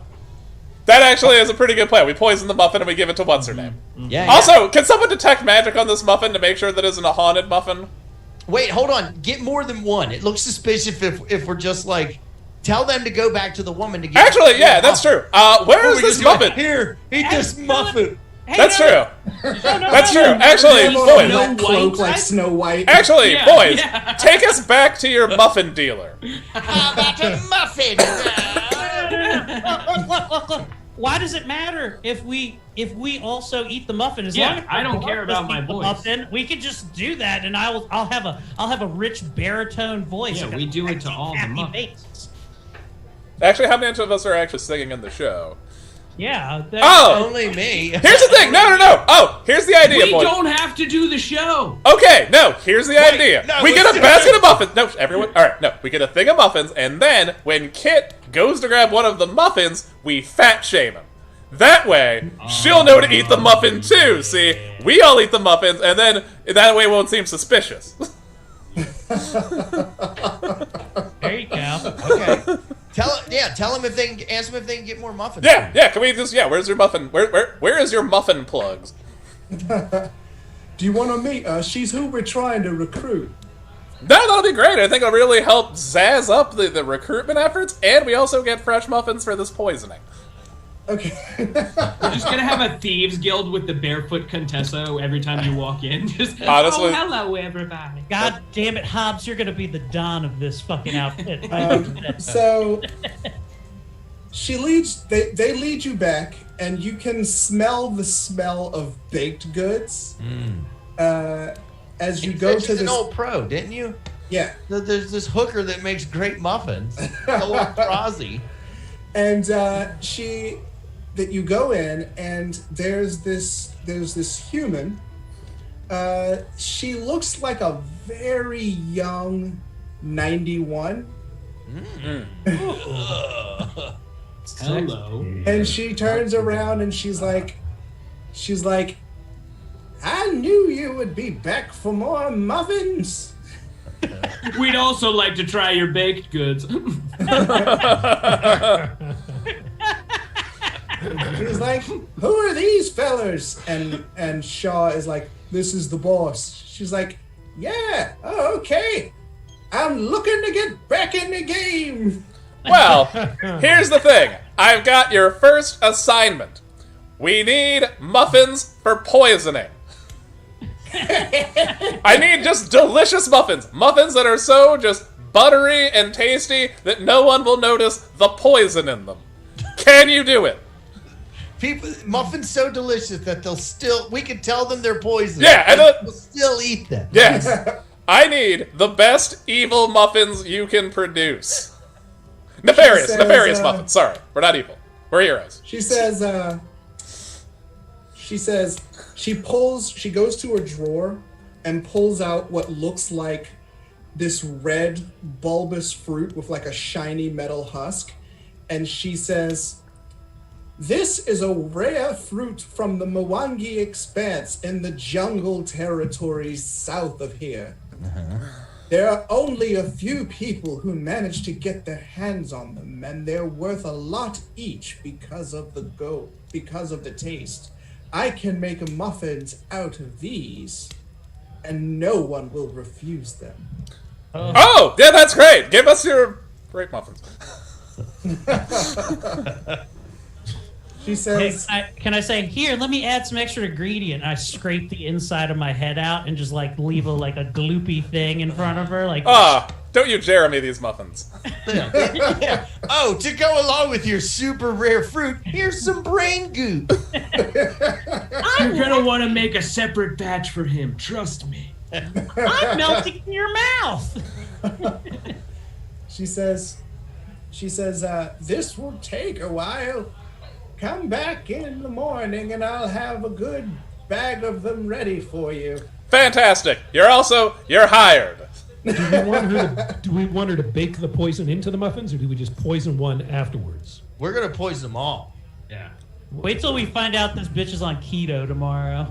that actually is a pretty good plan. We poison the muffin and we give it to what's her name. Yeah. Also, can someone detect magic on this muffin to make sure that isn't a haunted muffin? Wait, hold on. Get more than one. It looks suspicious if we're just like, tell them to go back to the woman to get. Actually, yeah, that's true. Where is this muffin? Here, eat this muffin. Hey, That's no, true. no, That's true. no. Actually, boys. That cloak like Snow White. Actually, Yeah, boys, yeah. take us back to your muffin dealer. How about a muffin? Look. Why does it matter if we also eat the muffin? As Yeah, long as I don't the care about my eat the voice. muffin, we could just do that, and I'll have a rich baritone voice. Yeah, we do it to all the happy muffins. faces. Actually, how many of us are actually singing in the show? Yeah. Oh! Only me. Here's the thing. No. Oh, here's the idea, We boys. don't have to do the show. Okay, no, here's the idea. no, We get let's a do basket it. of muffins. No, everyone. All right, no. We get a thing of muffins, and then when Kit goes to grab one of the muffins, we fat shame him. That way, she'll know to eat the muffin too. See, we all eat the muffins, and then that way it won't seem suspicious. There you go. Okay. Tell them if they can. Ask them if they can get more muffins. Yeah. Can we just? Yeah. Where's your muffin? Where is your muffin plugs? Do you want to meet her? She's who we're trying to recruit. No, that'll be great. I think it'll really help zazz up the recruitment efforts, and we also get fresh muffins for this poisoning. Okay. We're just gonna have a thieves guild with the barefoot Contessa every time you walk in. Just Honestly, oh, hello everybody. God damn it, Hobbs! You're gonna be the Don of this fucking outfit. So she leads. They lead you back, and you can smell the smell of baked goods as you go to an this. old pro, didn't you? Yeah. There's this hooker that makes great muffins. Old Rozzy. And that you go in, and there's this human. She looks like a very young 91. Hello. And she turns around and she's like, I knew you would be back for more muffins. We'd also like to try your baked goods. He's like, who are these fellers? And Shaw is like, this is the boss. She's like, yeah, oh, okay. I'm looking to get back in the game. Well, here's the thing. I've got your first assignment. We need muffins for poisoning. I need just delicious muffins. Muffins that are so just buttery and tasty that no one will notice the poison in them. Can you do it? Muffins so delicious that we can tell them they're poison. Yeah, and they'll still eat them. Yes. I need the best evil muffins you can produce. Nefarious muffins. Sorry, we're not evil. We're heroes. She goes to her drawer and pulls out what looks like this red bulbous fruit with like a shiny metal husk. And she says, this is a rare fruit from the Mwangi Expanse in the jungle territories south of here. There are only a few people who manage to get their hands on them, and they're worth a lot each because of the taste. I can make muffins out of these, and no one will refuse them. Oh, yeah, that's great. Give us your great muffins. She says, hey, can I say, here, let me add some extra ingredient. I scrape the inside of my head out and just like leave a gloopy thing in front of her. Like, don't you Jeremy these muffins. Yeah. Oh, to go along with your super rare fruit, here's some brain goop. You're gonna want to make a separate batch for him. Trust me. I'm melting in your mouth. She says, this will take a while. Come back in the morning and I'll have a good bag of them ready for you. Fantastic. You're hired. Do we want her to bake the poison into the muffins, or do we just poison one afterwards? We're going to poison them all. Yeah. Wait till we find out this bitch is on keto tomorrow.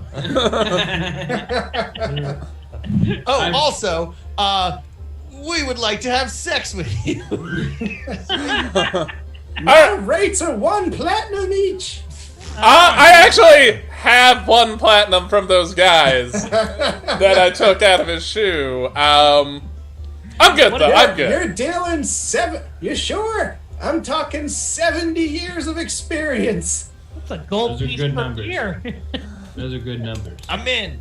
Also, we would like to have sex with you. My rates are 1 platinum each. I actually have 1 platinum from those guys that I took out of his shoe. I'm good though. I'm good. You're dealing 7. You sure? I'm talking 70 years of experience. That's a gold piece per numbers. year. Those are good numbers. I'm in.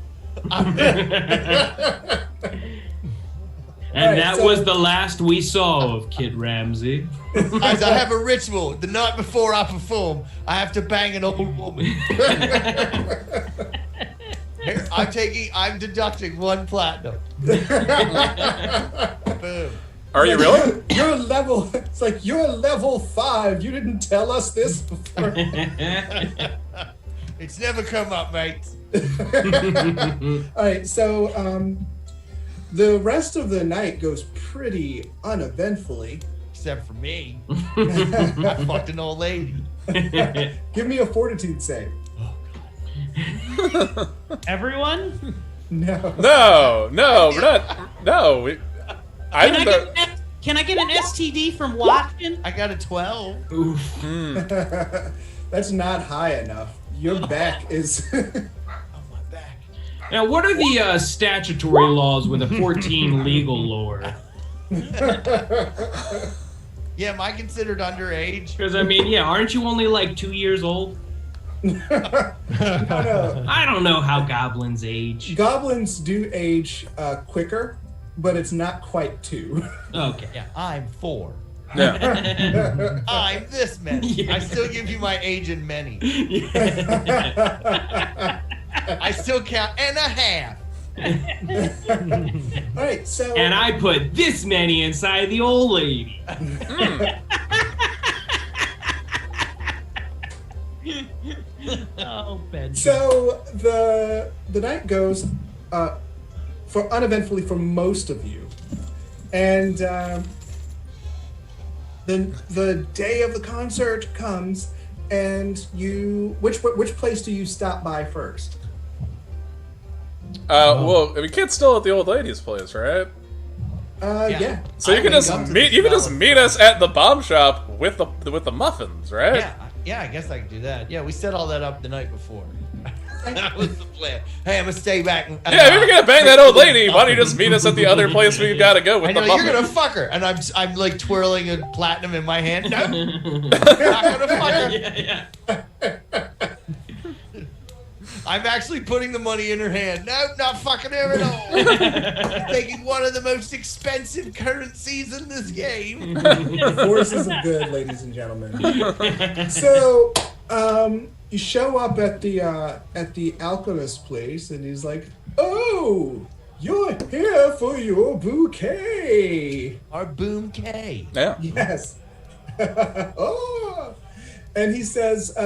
And that was the last we saw of Kid Ramsey. Guys, I have a ritual. The night before I perform, I have to bang an old woman. Here, I'm deducting 1 platinum. Boom. Are you really? You're level. It's like you're level 5. You didn't tell us this before. It's never come up, mate. All right, so the rest of the night goes pretty uneventfully. Except for me. I fucked an old lady. Give me a fortitude save. Everyone? No. No, we're not. No. Can I get an STD from watching? I got a 12. Oof. That's not high enough. Your back is... My back. Now, what are the statutory laws with a 14 legal lore? Yeah, am I considered underage? Because, I mean, yeah, aren't you only like 2 years old? I don't know how goblins age. Goblins do age quicker, but it's not quite 2. Okay. Yeah, I'm 4. Yeah. I'm this many. Yeah. I still give you my age in many. I still count and a half. All right, so And I put this many inside the old lady. Oh, Ben. so the night goes for uneventfully for most of you, and then the day of the concert comes, and you which place do you stop by first? Well, we can't still at the old lady's place, right? Yeah. So you can just meet us at the bomb shop with the muffins, right? Yeah, I guess I could do that. Yeah, we set all that up the night before. That was the plan. Hey, I'm gonna stay back. Yeah, if you're gonna bang that old lady, why don't you just meet us at the other place we've got to go with I know, the muffins? you're gonna fuck her, and I'm like twirling a platinum in my hand. No, I'm not gonna fuck her. Yeah. I'm actually putting the money in her hand. No, not fucking her at all. Taking one of the most expensive currencies in this game. The forces of good, ladies and gentlemen. So, you show up at the alchemist place, and he's like, "Oh, you're here for your bouquet." Our boom K. Yeah. Yes. Oh, and he says,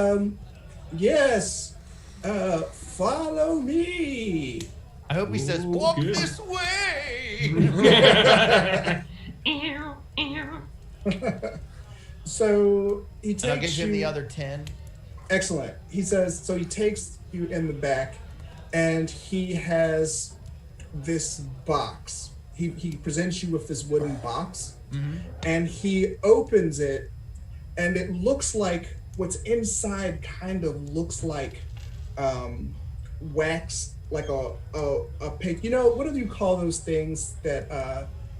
"Yes, follow me." I hope he says, "Walk this way." So he And I'll takes give him the you. other 10. Excellent. He says, so he takes you in the back, and he has this box. He presents you with this wooden box, and he opens it, and it looks like what's inside kind of looks like wax, like a pig. You know, what do you call those things that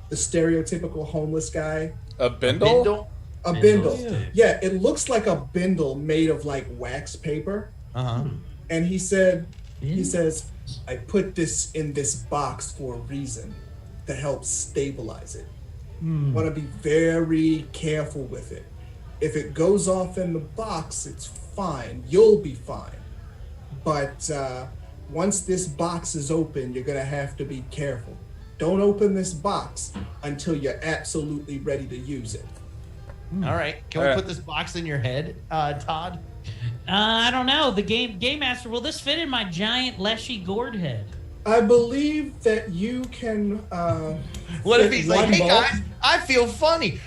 the stereotypical homeless guy? A bindle? A bindle. Yeah, it looks like a bindle made of like wax paper. And he says, I put this in this box for a reason, to help stabilize it. Want to be very careful with it. If it goes off in the box, it's fine. You'll be fine. But once this box is open, you're gonna have to be careful. Don't open this box until you're absolutely ready to use it. All right. Can we put this box in your head, Todd? I don't know. The game master. Will this fit in my giant leshy gourd head? I believe that you can. What if fit he's like, one "Hey bulk." guys, I feel funny."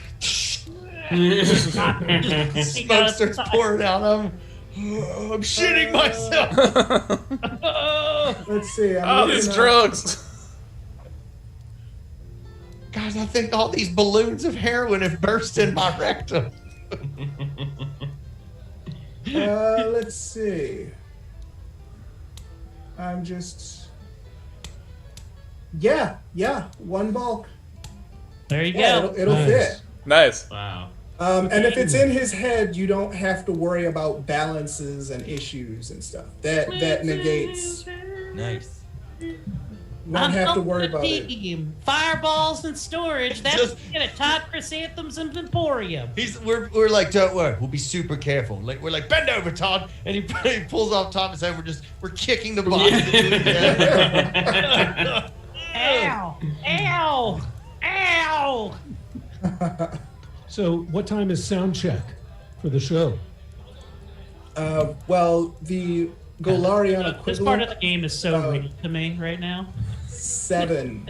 Smoke starts pouring out of him. I'm shitting myself. Let's see. Oh, these drugs. Guys, I think all these balloons of heroin have burst in my rectum. Let's see. I'm just. Yeah, one bulk. There you Yeah, go. it'll fit. Nice. Wow. And if it's in his head, you don't have to worry about balances and issues and stuff. That negates. Nice. You don't have to worry about it. Team. Fireballs and storage. That's Just- a Todd Chrysanthemums and Emporium. We're like, don't worry, we'll be super careful. Like we're like, bend over, Todd, and he pulls off top his head. We're kicking the box. Ow! Ow! Ow! So, what time is sound check for the show? Well, the Golarion This part equivalent, of the game is so real to me right now. 7.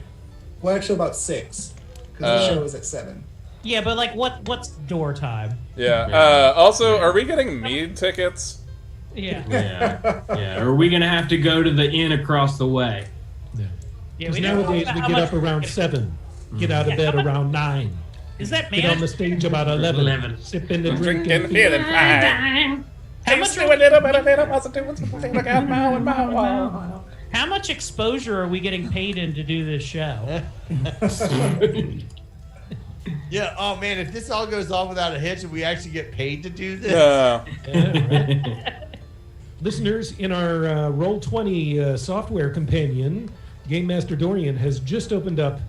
Well, actually about 6. Because the show is at 7. Yeah, but like, what's door time? Yeah. Also, are we getting mead tickets? Yeah. Yeah. Are we gonna have to go to the inn across the way? Yeah, Because we don't nowadays know we how get much up around 7, get out of bed around 9, Is that get on the man? stage about 11, sipping the drink Drinking, and feeling fine. How much, Do a little bit of it, I'm also doing something like out now and now. how much exposure are we getting paid in to do this show? Yeah. Oh man, if this all goes off without a hitch and we actually get paid to do this, Listeners, in our Roll20 software companion, Game Master Dorian has just opened up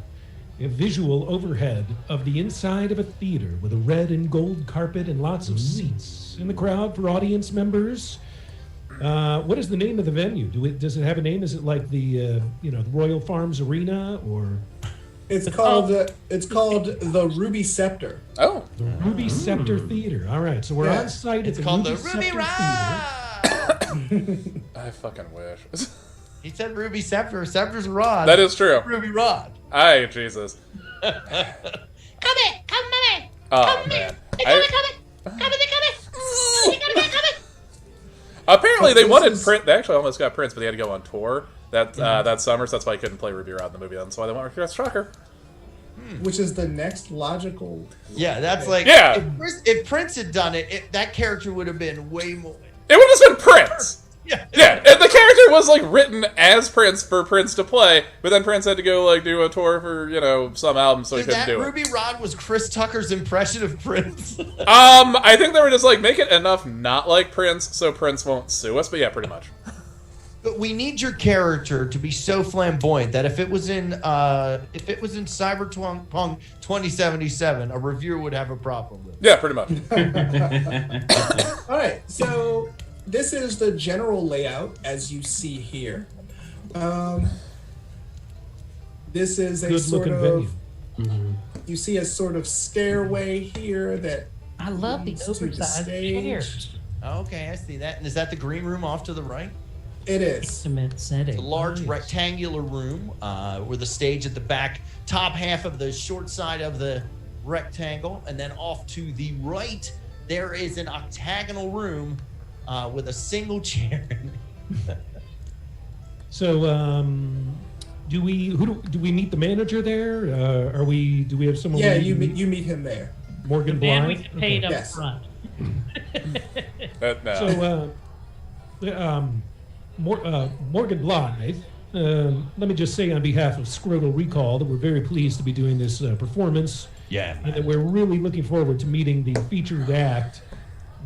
a visual overhead of the inside of a theater with a red and gold carpet and lots of seats in the crowd for audience members. What is the name of the venue? Does it have a name? Is it like the the Royal Farms Arena or? It's called the Ruby Scepter. Oh, The Ruby Scepter Theater. All right, so we're on site. it's at called Ruby the Ruby Scepter Rod. I fucking wish. He said Ruby Scepter. Scepter's a rod. That is true. Ruby Rod. Aye, Jesus. Come here, come here. Oh man. Come. Apparently they wanted Prince. They actually almost got Prince, but they had to go on tour that summer, so that's why he couldn't play Ruby Rod in the movie. That's why they went with Chris Tucker. Which is the next logical. Yeah, that's like if Prince had done it, that character would have been way more. It would have just been Prince. Yeah. Yeah, and the character was like written as Prince for Prince to play, but then Prince had to go like do a tour for some album, so he couldn't do it. Ruby Rod was Chris Tucker's impression of Prince. I think they were just like make it enough not like Prince, so Prince won't sue us. But yeah, pretty much. But we need your character to be so flamboyant that if it was in Cyberpunk 2077, a reviewer would have a problem with it. Yeah, pretty much. All right, so this is the general layout as you see here. This is a sort of you see a sort of stairway here that I love the leads to oversized chairs. Okay, I see that. And is that the green room off to the right? It is. Cement setting. It's a large rectangular room with a stage at the back, top half of the short side of the rectangle, and then off to the right, there is an octagonal room with a single chair. So, do we meet the manager there? Do we have someone? Yeah, you meet him there. Morgan Man, Blythe. we get paid up Yes. front. No. So, Morgan Blythe. Let me just say on behalf of Scrotal Recall that we're very pleased to be doing this performance. Yeah, and that we're really looking forward to meeting the featured act,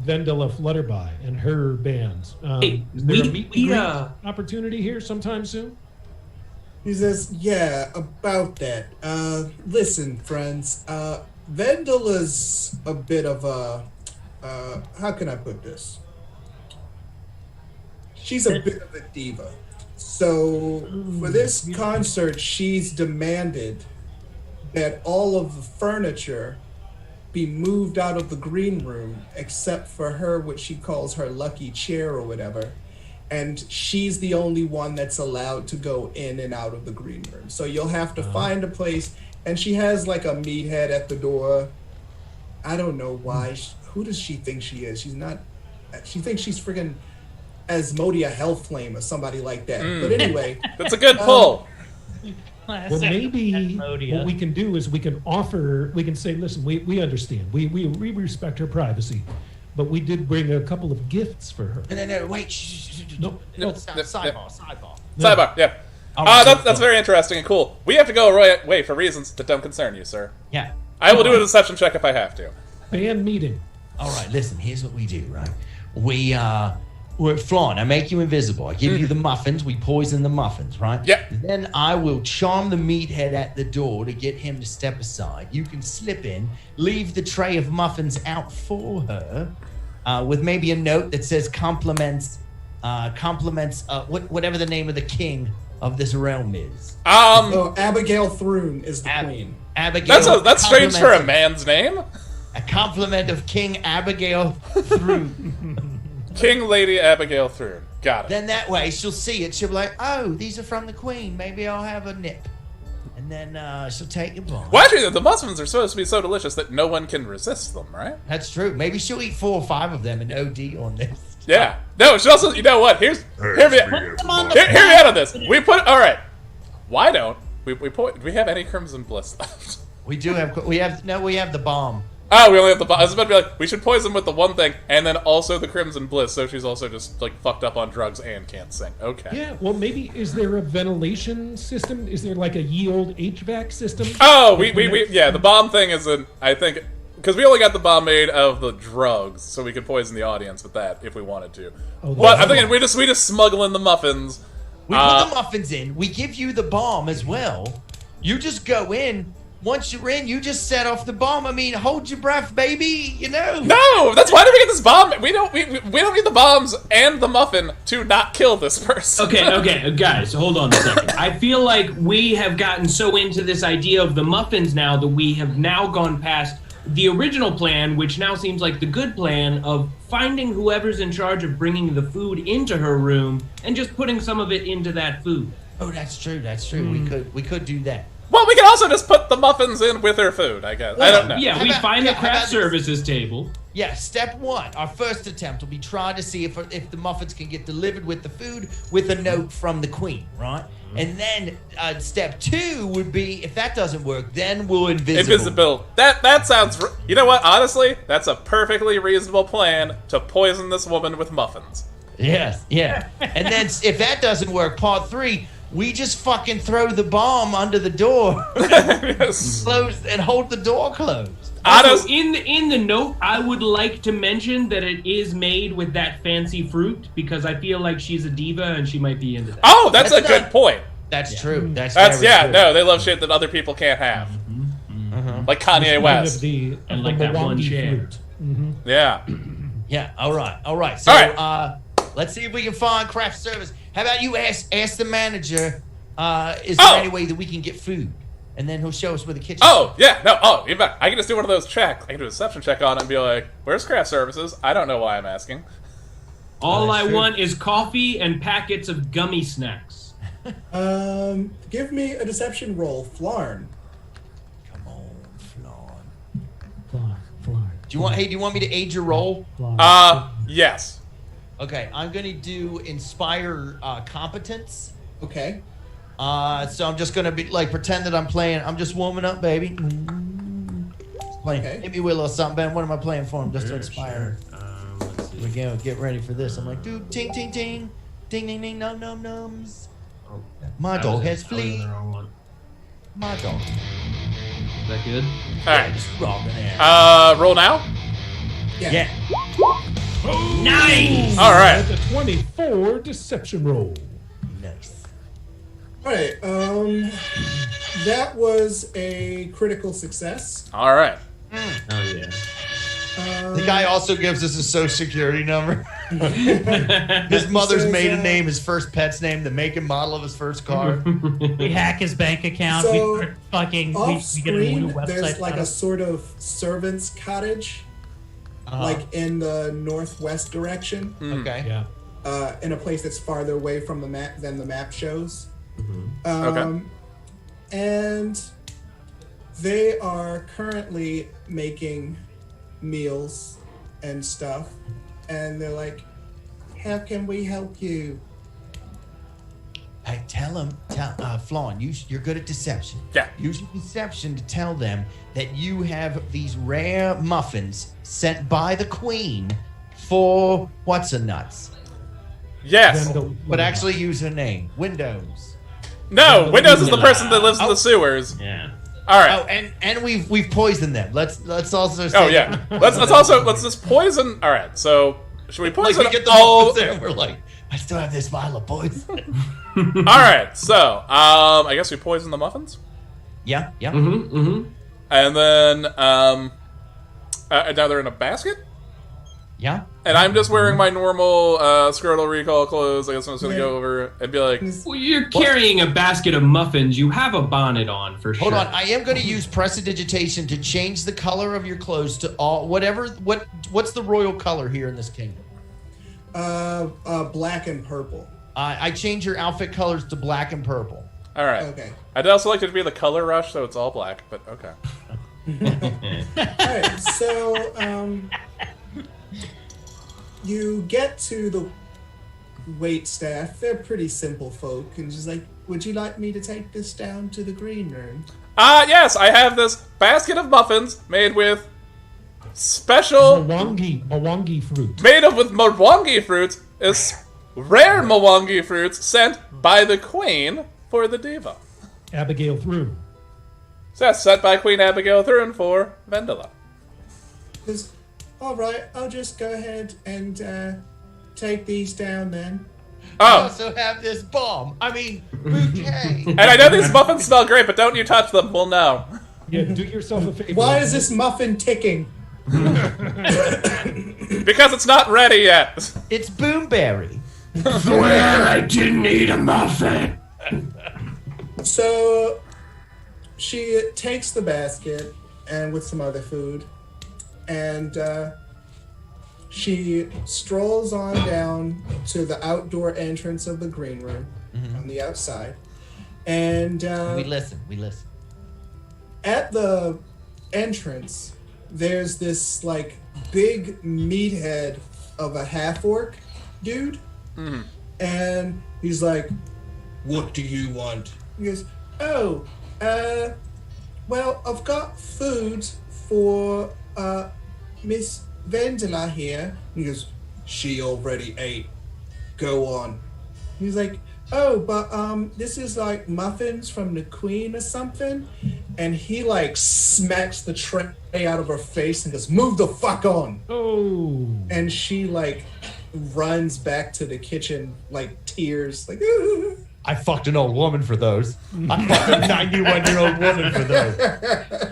Vendela Flutterby and her band. Hey, is there a meet and greet opportunity here sometime soon? He says, yeah, about that. Listen, friends, Vendela's a bit of a, how can I put this? She's a bit of a diva. So for this concert, she's demanded that all of the furniture be moved out of the green room except for her, what she calls her lucky chair or whatever. And she's the only one that's allowed to go in and out of the green room. So you'll have to find a place. And she has like a meathead at the door. I don't know why. Who does she think she is? She's not. She thinks she's friggin' Asmodia Hellflame or somebody like that. But anyway. That's a good pull. Well, maybe what we can do is we can say, listen, we understand. We respect her privacy. But we did bring a couple of gifts for her. No, wait. Sidebar. Sidebar, yeah. That's very interesting and cool. We have to go away for reasons that don't concern you, sir. Yeah. I will do a deception check if I have to. Band meeting. All right, listen, here's what we do, right? We're flying. I make you invisible. I give you the muffins. We poison the muffins, right? Yeah. Then I will charm the meathead at the door to get him to step aside. You can slip in, leave the tray of muffins out for her, with maybe a note that says compliments, whatever the name of the king of this realm is. Abigail Thrune is the queen. Abigail. That's strange for a man's name. A compliment of King Abigail Thrune. King Lady Abigail Thrune. Got it. Then that way she'll see it. She'll be like, oh, these are from the queen. Maybe I'll have a nip. And then she'll take a bite. Well, actually, the muffins are supposed to be so delicious that no one can resist them, right? That's true. Maybe she'll eat 4 or 5 of them and OD on this. Yeah. No, she also, you know what? Hear me out on this. All right. Why don't we have any Crimson Bliss left? We do have. We have the bomb. Oh, we only have the. I was about to be like, we should poison with the one thing, and then also the Crimson Bliss, so she's also just like fucked up on drugs and can't sing. Okay. Yeah, well, maybe is there a ventilation system? Is there like a ye old HVAC system? Oh, we yeah, the bomb thing isn't. I think because we only got the bomb made of the drugs, so we could poison the audience with that if we wanted to. Oh, but I'm thinking we just smuggle in the muffins. We put the muffins in. We give you the bomb as well. You just go in. Once you're in, you just set off the bomb. I mean, hold your breath, baby. You know. No, that's why did we get this bomb? We don't need the bombs and the muffin to not kill this person. Okay, guys, hold on a second. I feel like we have gotten so into this idea of the muffins now that we have now gone past the original plan, which now seems like the good plan of finding whoever's in charge of bringing the food into her room and just putting some of it into that food. Oh, that's true. That's true. We could do that. Well, we can also just put the muffins in with her food, I guess. I don't know. Yeah, we find the craft services table. Yeah, step one. Our first attempt will be trying to see if the muffins can get delivered with the food with a note from the queen, right? And then step two would be, if that doesn't work, then we'll invisible. That sounds... You know what? Honestly, that's a perfectly reasonable plan to poison this woman with muffins. Yes, yeah. And then if that doesn't work, part three... We just fucking throw the bomb under the door, close, and hold the door closed. Also, in the note, I would like to mention that it is made with that fancy fruit because I feel like she's a diva and she might be into that. Oh, that's a good point. That's true. That's true. No, they love shit that other people can't have, like Kanye West and like that one chair. Yeah. Yeah. All right. So, let's see if we can find craft service. How about you ask the manager, is there any way that we can get food? And then he'll show us where the kitchen is. Oh, yeah, no, I can just do one of those checks. I can do a deception check on it and be like, where's craft services? I don't know why I'm asking. All I want is coffee and packets of gummy snacks. Give me a deception roll, Flarn. Come on, Flarn. Do you want me to aid your roll? Yes. Okay, I'm gonna do inspire competence. Okay. So I'm just gonna be like pretend that I'm playing. I'm just warming up, baby. Playing. Okay. Hit me with a little something, Ben. What am I playing for him? Just to inspire. Let's see. We're gonna get ready for this. I'm like, dude, ting ting ting, ding ding ding, num num nums. Oh, my dog has flea. My dog. Is that good? All right. Just robbing it. Roll now. Yeah. Nice! All right. The 24 deception roll. Nice. All right. That was a critical success. All right. Oh, yeah. The guy also gives us a social security number. His mother's maiden name, his first pet's name, the make and model of his first car. We hack his bank account. So, we get a new website. There's like a sort of servant's cottage. Like in the northwest direction. Okay. Yeah. In a place that's farther away from the map than the map shows. Okay. And they are currently making meals and stuff. And they're like, how can we help you? Hey, tell Flawn, you're good at deception. Yeah. Use your deception to tell them that you have these rare muffins sent by the queen for what's-a-nuts. Yes. But actually use her name. Windows. No, Windows is the person that lives in the sewers. Yeah. All right. Oh, and we've poisoned them. Let's also say. Oh yeah. Let's just poison. All right. So should we poison we get the all? muffins there and we're like, I still have this vial of poison. All right. So I guess we poison the muffins. Yeah. And then now they're in a basket. Yeah. And I'm just wearing my normal Skirtle Recall clothes. I guess I'm just gonna go over and be like, well, you're carrying a basket of muffins. You have a bonnet on for sure. Hold on. I am going to use prestidigitation to change the color of your clothes to all what's the royal color here in this kingdom? Black and purple. I change your outfit colors to black and purple. all right. Okay. I'd also like it to be the color rush, so it's all black. But okay. All right. So you get to the wait staff. They're pretty simple folk, and just like, would you like me to take this down to the green room? Yes, I have this basket of muffins made with special Mwangi fruit. made up with Mwangi fruits is rare Mwangi fruits sent by the Queen for the diva. Abigail Thrun. So that's sent by Queen Abigail Thrun for Vendela. All right, I'll just go ahead and take these down then. I Oh, also have this bouquet. and I know these muffins smell great, but don't you touch them. Well, no. Yeah, do yourself a favor. Why is this muffin ticking? Because it's not ready yet. It's Boomberry. Well, I didn't eat a muffin. So she takes the basket and with some other food, and she strolls on down to the outdoor entrance of the green room on the outside. And We listen. at the entrance, there's this like big meathead of a half-orc dude. And he's like, What do you want? he goes, oh, well, I've got food for Miss Vendela here. He goes, she already ate. Go on. He's like, oh, but this is like muffins from the Queen or something. And he like smacks the tray out of her face and goes, move the fuck on. Oh. And she like runs back to the kitchen, like tears, like. I fucked an old woman for those. I fucked a 91-year-old woman for those.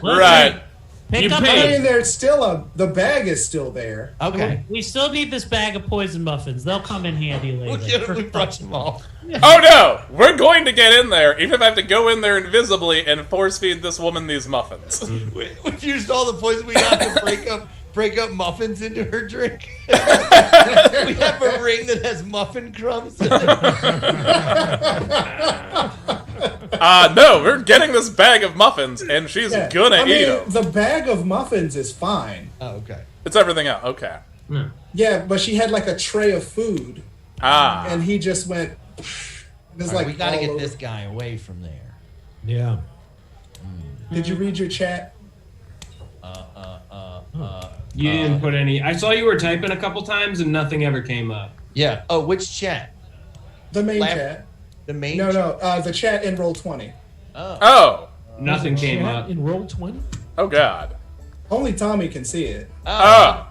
Right. Pick up. I mean, there's still the bag is still there. Okay. We still need this bag of poison muffins. They'll come in handy later. We brush them off. Oh no! We're going to get in there, even if I have to go in there invisibly and force feed this woman these muffins. We've used all the poison we got to break up muffins into her drink. We have a ring that has muffin crumbs in it. No, we're getting this bag of muffins, and she's gonna eat them. The bag of muffins is fine. Oh, okay. It's everything else. Okay. Yeah, but she had like a tray of food, and he just went. There's All right, like we got to all get over. this guy away from there. Yeah. Did you read your chat? You didn't put any. I saw you were typing a couple times and nothing ever came up. Yeah. Oh, which chat? The main chat. The main. No, the chat in Roll20. Oh. Nothing came Chat up. in Roll20? Oh God. Only Tommy can see it. Oh.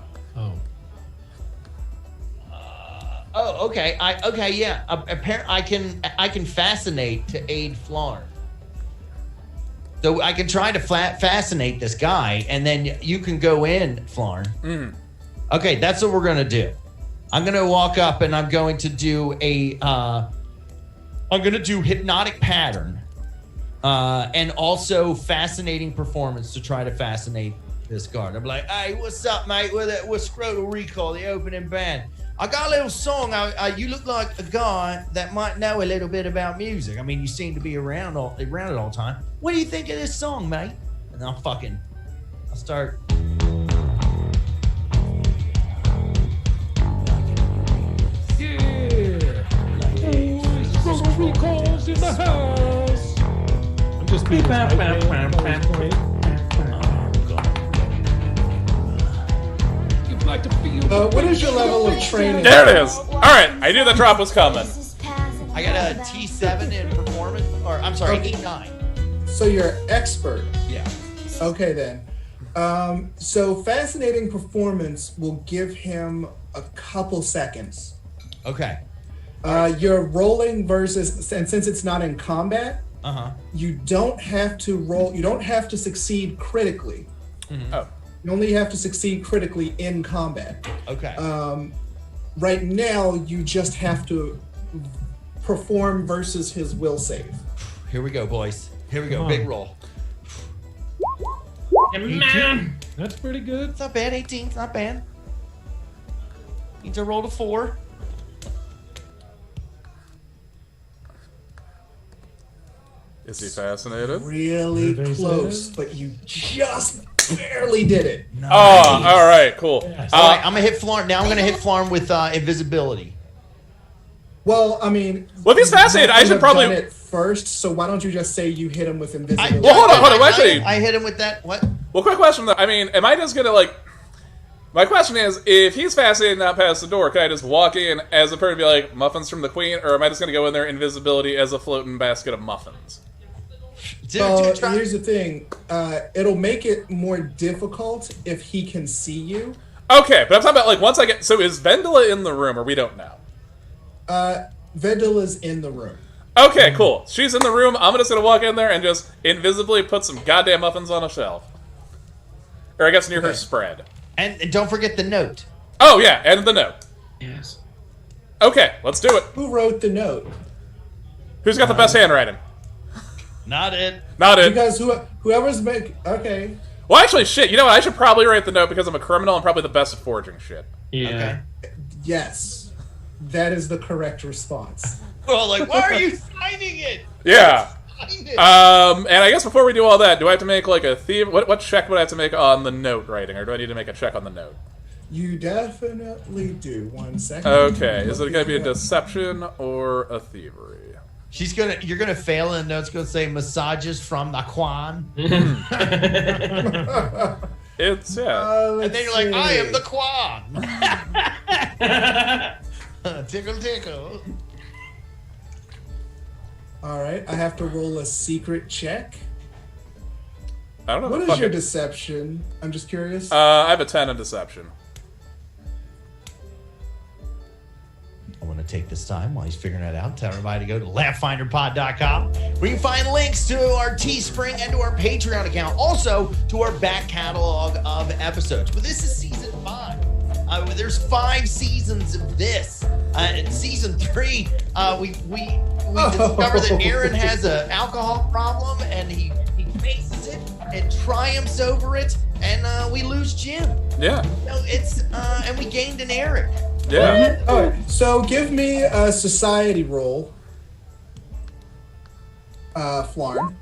Oh, okay. Yeah. I can fascinate to aid Flarn. So I can try to fascinate this guy, and then you can go in, Flarn. Okay, that's what we're gonna do. I'm gonna walk up, and I'm going to do I'm gonna do hypnotic pattern, and also fascinating performance to try to fascinate this guard. I'm like, hey, what's up, mate? With Scrotal Recall, the opening band. I got a little song. You look like a guy that might know a little bit about music. I mean, you seem to be around it all the time. What do you think of this song, mate? And I'll start. Yeah. Scrotal Recall's in the house. I'm just being like to feel what is your level of training? There it is. All right. I knew the drop was coming. I got a T7 in performance, or I'm sorry, E9. So you're expert. Yeah. Okay then. So fascinating performance will give him a couple seconds. Okay. You're rolling versus, and since it's not in combat, you don't have to roll. You don't have to succeed critically. Oh. You only have to succeed critically in combat. Okay. Right now, you just have to perform versus his will save. Here we go, boys. Here we go. Come Big on. roll. Man. That's pretty good. It's not bad. 18. It's not bad. Needs to roll a 4. Is he fascinated? Really Very close, sad. but you just barely did it. Oh, all right, cool. Yes. All right, I'm gonna hit Flarn. Now I'm gonna hit Flarn with invisibility. Well, I mean, Well, if he's fascinated, I you should have probably. done it first. So why don't you just say you hit him with invisibility? Well, hold on. Actually, I hit him with that. What? well, quick question though. I mean, am I just gonna like? My question is, if he's fascinated not past the door, can I just walk in as a person and be like, muffins from the queen, or am I just going to go in there invisibility as a floating basket of muffins? Here's the thing. It'll make it more difficult if he can see you. Okay, but I'm talking about, like, once I get... So is Vendela in the room, or we don't know? Vendela's in the room. Okay, cool. She's in the room. I'm just going to walk in there and just invisibly put some goddamn muffins on a shelf. Or I guess near her spread. And don't forget the note. Oh, yeah, and the note. Yes. Okay, let's do it. Who wrote the note? Who's got the best handwriting? Not it. Not it. Because whoever's okay. Well, actually, shit, you know what? I should probably write the note because I'm a criminal and probably the best at forging shit. Yeah. Okay. Yes. That is the correct response. Well, like, why are you signing it? Yeah. Sign it. And I guess before we do all that, do I have to make, like, a thief? What check would I have to make on the note writing, or do I need to make a check on the note? You definitely do. 1 second. Okay, is it going to be a deception or a thievery? You're gonna fail, and the note's gonna say massages from the Quan. It's, yeah. And then you're like, I am the Quan. Tickle, tickle. All right, I have to roll a secret check. I don't know. What is your deception? I'm just curious. I have a 10 in deception. I want to take this time while he's figuring that out. Tell everybody to go to laughfinderpod.com, where you can find links to our Teespring and to our Patreon account. Also, to our back catalog of episodes. But this is season 5. There's 5 seasons of this. In season 3, we discover that Aaron has an alcohol problem, and he faces it and triumphs over it, and we lose Jim. Yeah. And we gained an Eric. Yeah. All right, so give me a society roll, Flarn.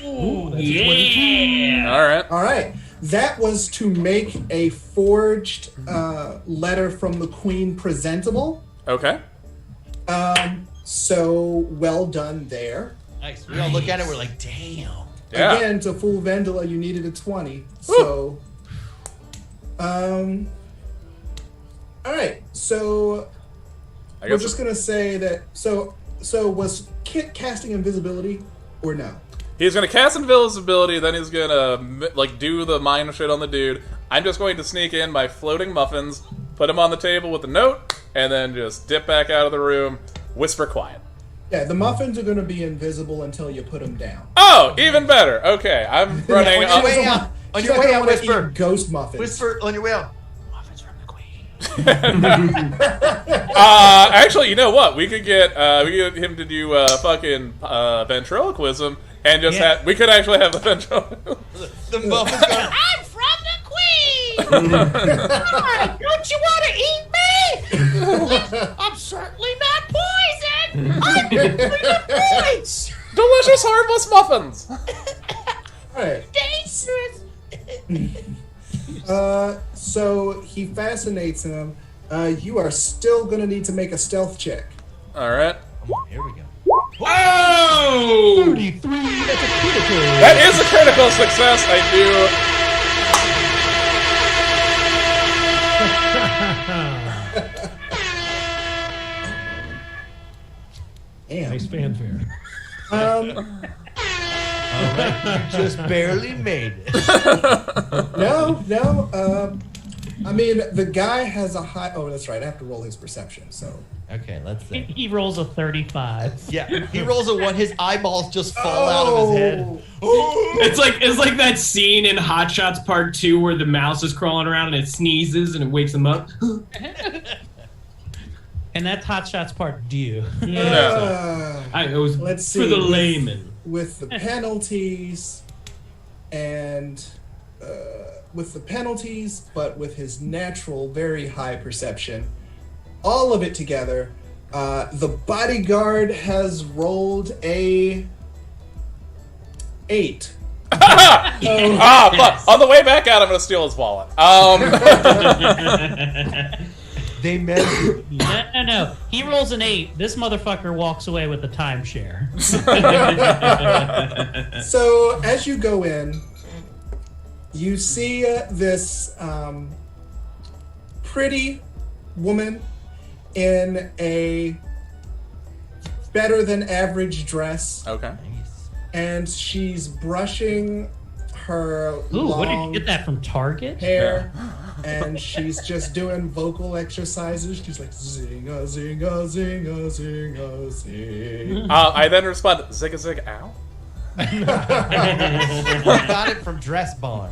Ooh, yeah. All right. That was to make a forged letter from the Queen presentable. Okay. So well done there. Nice. We all look at it. We're like, damn. Yeah. Again, to fool Vendela, you needed a 20. So, all right. So we're just gonna say that. So was Kit casting invisibility or no? He's gonna cast invisibility, then he's gonna like do the mind shit on the dude. I'm just going to sneak in by floating muffins, put him on the table with the note, and then just dip back out of the room, whisper quiet. Yeah, the muffins are gonna be invisible until you put them down. Oh, even better. Okay, I'm running. On your way out, whisper. Ghost muffins. Whisper on your way out. Actually, you know what? We could get him to do fucking ventriloquism, and just we could actually have the ventriloquism. The muffins going, I'm from the Queen! Don't you want to eat me? I'm certainly not poisoned! I'm from the points! Delicious, harmless muffins! Alright. Dangerous! So he fascinates him. You are still gonna need to make a stealth check. Alright. Here we go. Whoa! 33, that's a critical. That is a critical success, I do. Damn. Nice fanfare. All right, you just barely made it. No. I mean, the guy has a high... Oh, that's right. I have to roll his perception, so... Okay, let's see. He rolls a 35. Yeah, he rolls a 1. His eyeballs just fall out of his head. It's like that scene in Hot Shots Part 2 where the mouse is crawling around and it sneezes and it wakes him up. And that's Hot Shots Part 2. It was let's see. for the layman. With the penalties and... with the penalties, but with his natural, very high perception, all of it together, the bodyguard has rolled a 8. Fuck. On the way back out, I'm gonna steal his wallet. They meant No. He rolls an 8. This motherfucker walks away with the timeshare. So as you go in, you see this pretty woman in a better than average dress. Okay. And she's brushing her Ooh, what did long you get that from Target? hair, and she's just doing vocal exercises. She's like, zinga, zinga, zinga, zinga, zing. I then respond, zig a zig, ow. Got it from Dress Barn.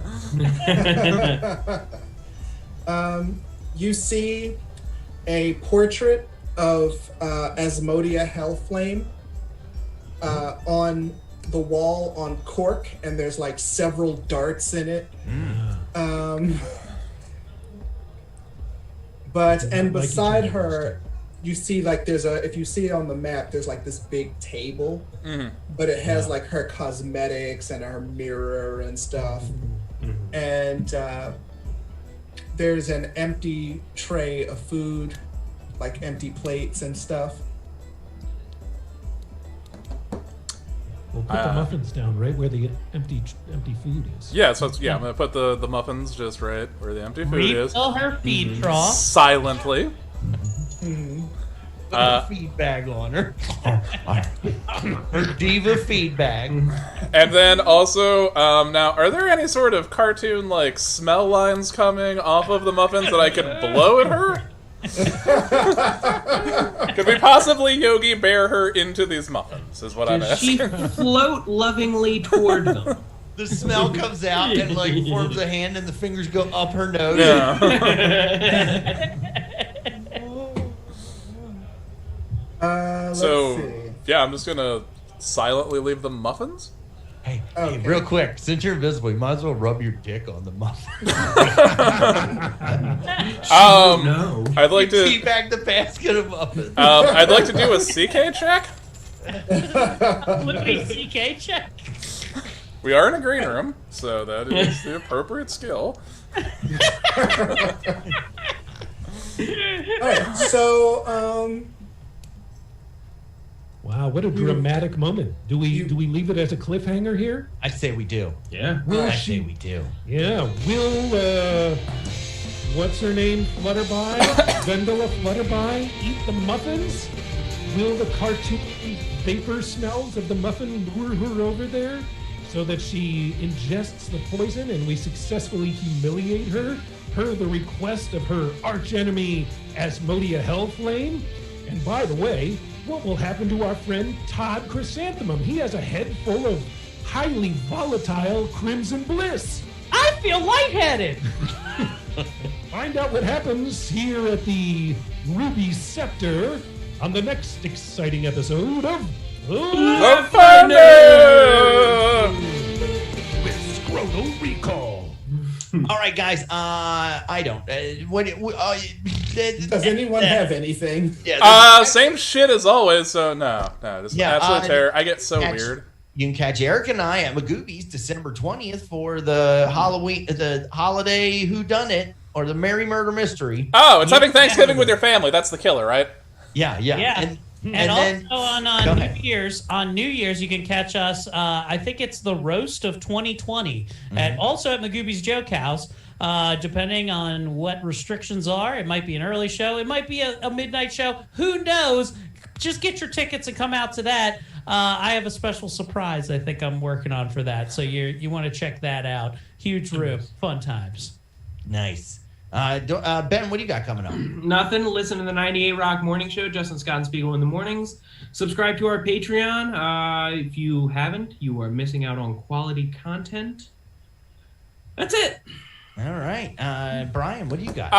You see a portrait of Asmodia Hellflame on the wall on cork, and there's like several darts in it. And beside her, you see like if you see it on the map, there's like this big table, but it has like her cosmetics and her mirror and stuff. And there's an empty tray of food, like empty plates and stuff. We'll put the muffins down right where the empty food is. Yeah, so I'm gonna put the muffins just right where the empty food is. Refill her feed trough. Silently. Put a feed bag on her. Her diva feed bag. And then also, now, are there any sort of cartoon like smell lines coming off of the muffins that I could blow at her? Could we possibly Yogi Bear her into these muffins, is what I'm Does she asking. float lovingly toward them? The smell comes out and like forms a hand, and the fingers go up her nose. Yeah. Let's So, see. yeah, I'm just gonna silently leave the muffins. Hey, Okay. real quick, since you're invisible, you might as well rub your dick on the muffin. No. I'd like to. Teabag the basket of muffins. I'd like to do a CK check. Louis CK check. We are in a green room, so that is the appropriate skill. Alright, so Wow, what a dramatic moment. Do we leave it as a cliffhanger here? I say we do. Yeah. Will I she? say we do. Yeah. Will what's her name? Flutterby? Vendela Flutterby eat the muffins? Will the cartoon vapor smells of the muffin lure her over there so that she ingests the poison and we successfully humiliate her per the request of her archenemy Asmodia Hellflame? And by the way, what will happen to our friend Todd Chrysanthemum? He has a head full of highly volatile crimson bliss. I feel lightheaded. Find out what happens here at the Ruby Scepter on the next exciting episode of Laughfinder! with Scrotal Recall. All right, guys. I don't. does anyone have anything? Yeah. Same shit as always, so no, this is absolute terror. I get so weird. You can catch Eric and I at Magoobies December 20th for the holiday whodunit or the Merry Murder Mystery. Oh, it's having Thanksgiving with your family. That's the killer, right? Yeah. And then, also on New Year's, you can catch us. I think it's the roast of 2020, and also at Magoobies Joke House. Depending on what restrictions are, it might be an early show, it might be a midnight show. Who knows? Just get your tickets and come out to that. I have a special surprise I think I'm working on for that, so you want to check that out. Huge room, fun times. Nice. Ben, what do you got coming up? Nothing. Listen to the 98 Rock Morning Show, Justin Scott and Spiegel in the mornings. Subscribe to our Patreon. If you haven't, you are missing out on quality content. That's it. All right. Brian, what do you got?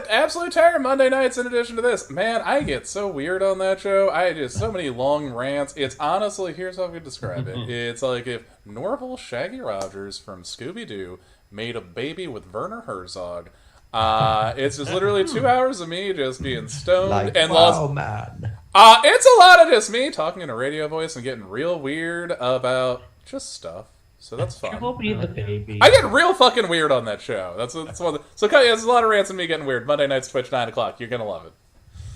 Absolute terror Monday nights in addition to this. Man, I get so weird on that show. I just so many long rants. It's honestly, here's how I could describe it. It's like if Norval Shaggy Rogers from Scooby-Doo made a baby with Werner Herzog. It's just literally 2 hours of me just being stoned and lost. Man. It's a lot of just me talking in a radio voice and getting real weird about just stuff. So that's fun. The baby. I get real fucking weird on that show. That's one. So there's a lot of rants and me getting weird. Monday nights, Twitch, 9 o'clock. You're gonna love it.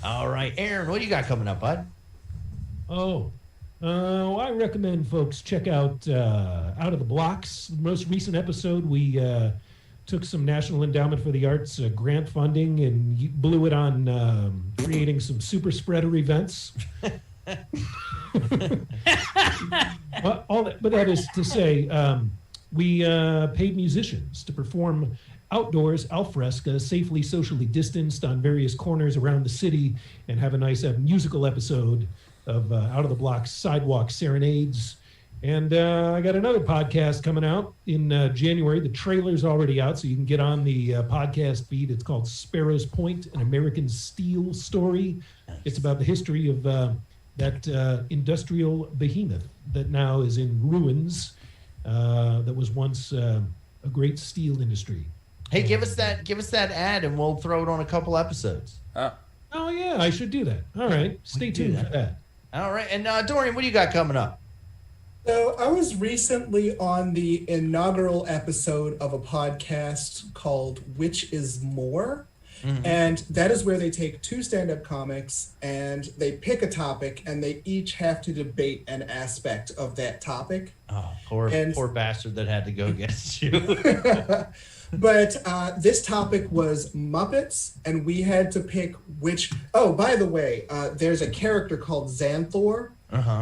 All right, Aaron, what do you got coming up, bud? I recommend folks check out Out of the Blocks. The most recent episode, we took some National Endowment for the Arts grant funding and blew it on creating some super spreader events. But that is to say, we paid musicians to perform outdoors, al fresco, safely socially distanced on various corners around the city, and have a nice musical episode of Out of the Block Sidewalk Serenades. And I got another podcast coming out in January. The trailer's already out, so you can get on the podcast feed. It's called Sparrow's Point, an American Steel story. It's about the history of that industrial behemoth that now is in ruins, that was once a great steel industry. Hey, give us that ad, and we'll throw it on a couple episodes. Oh yeah, I should do that. All right, stay tuned for that. All right, and Dorian, what do you got coming up? So I was recently on the inaugural episode of a podcast called Which Is More? Mm-hmm. And that is where they take two stand-up comics and they pick a topic and they each have to debate an aspect of that topic. Oh, poor bastard that had to go against you. But this topic was Muppets, and we had to pick which... Oh, by the way, there's a character called Xanthor,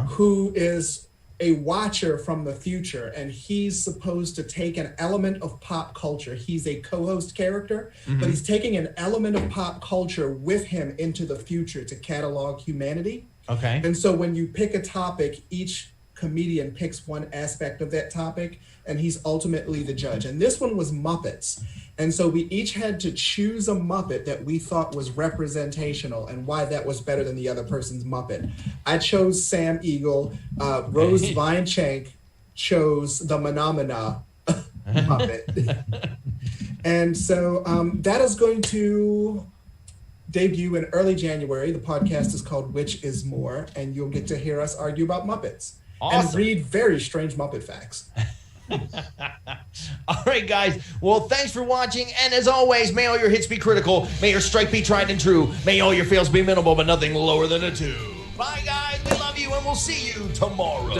who is a watcher from the future, and he's supposed to take an element of pop culture. He's a co-host character, but he's taking an element of pop culture with him into the future to catalog humanity. Okay. And so when you pick a topic, each comedian picks one aspect of that topic, and he's ultimately the judge. And this one was Muppets. And so we each had to choose a Muppet that we thought was representational and why that was better than the other person's Muppet. I chose Sam Eagle. Rose Vineshank chose the Menomina Muppet. And so that is going to debut in early January. The podcast is called Which Is More, and you'll get to hear us argue about Muppets. Awesome. And read very strange Muppet facts. All right, guys. Well, thanks for watching. And as always, may all your hits be critical. May your strike be tried and true. May all your fails be minimal, but nothing lower than a 2. Bye, guys. We love you, and we'll see you tomorrow.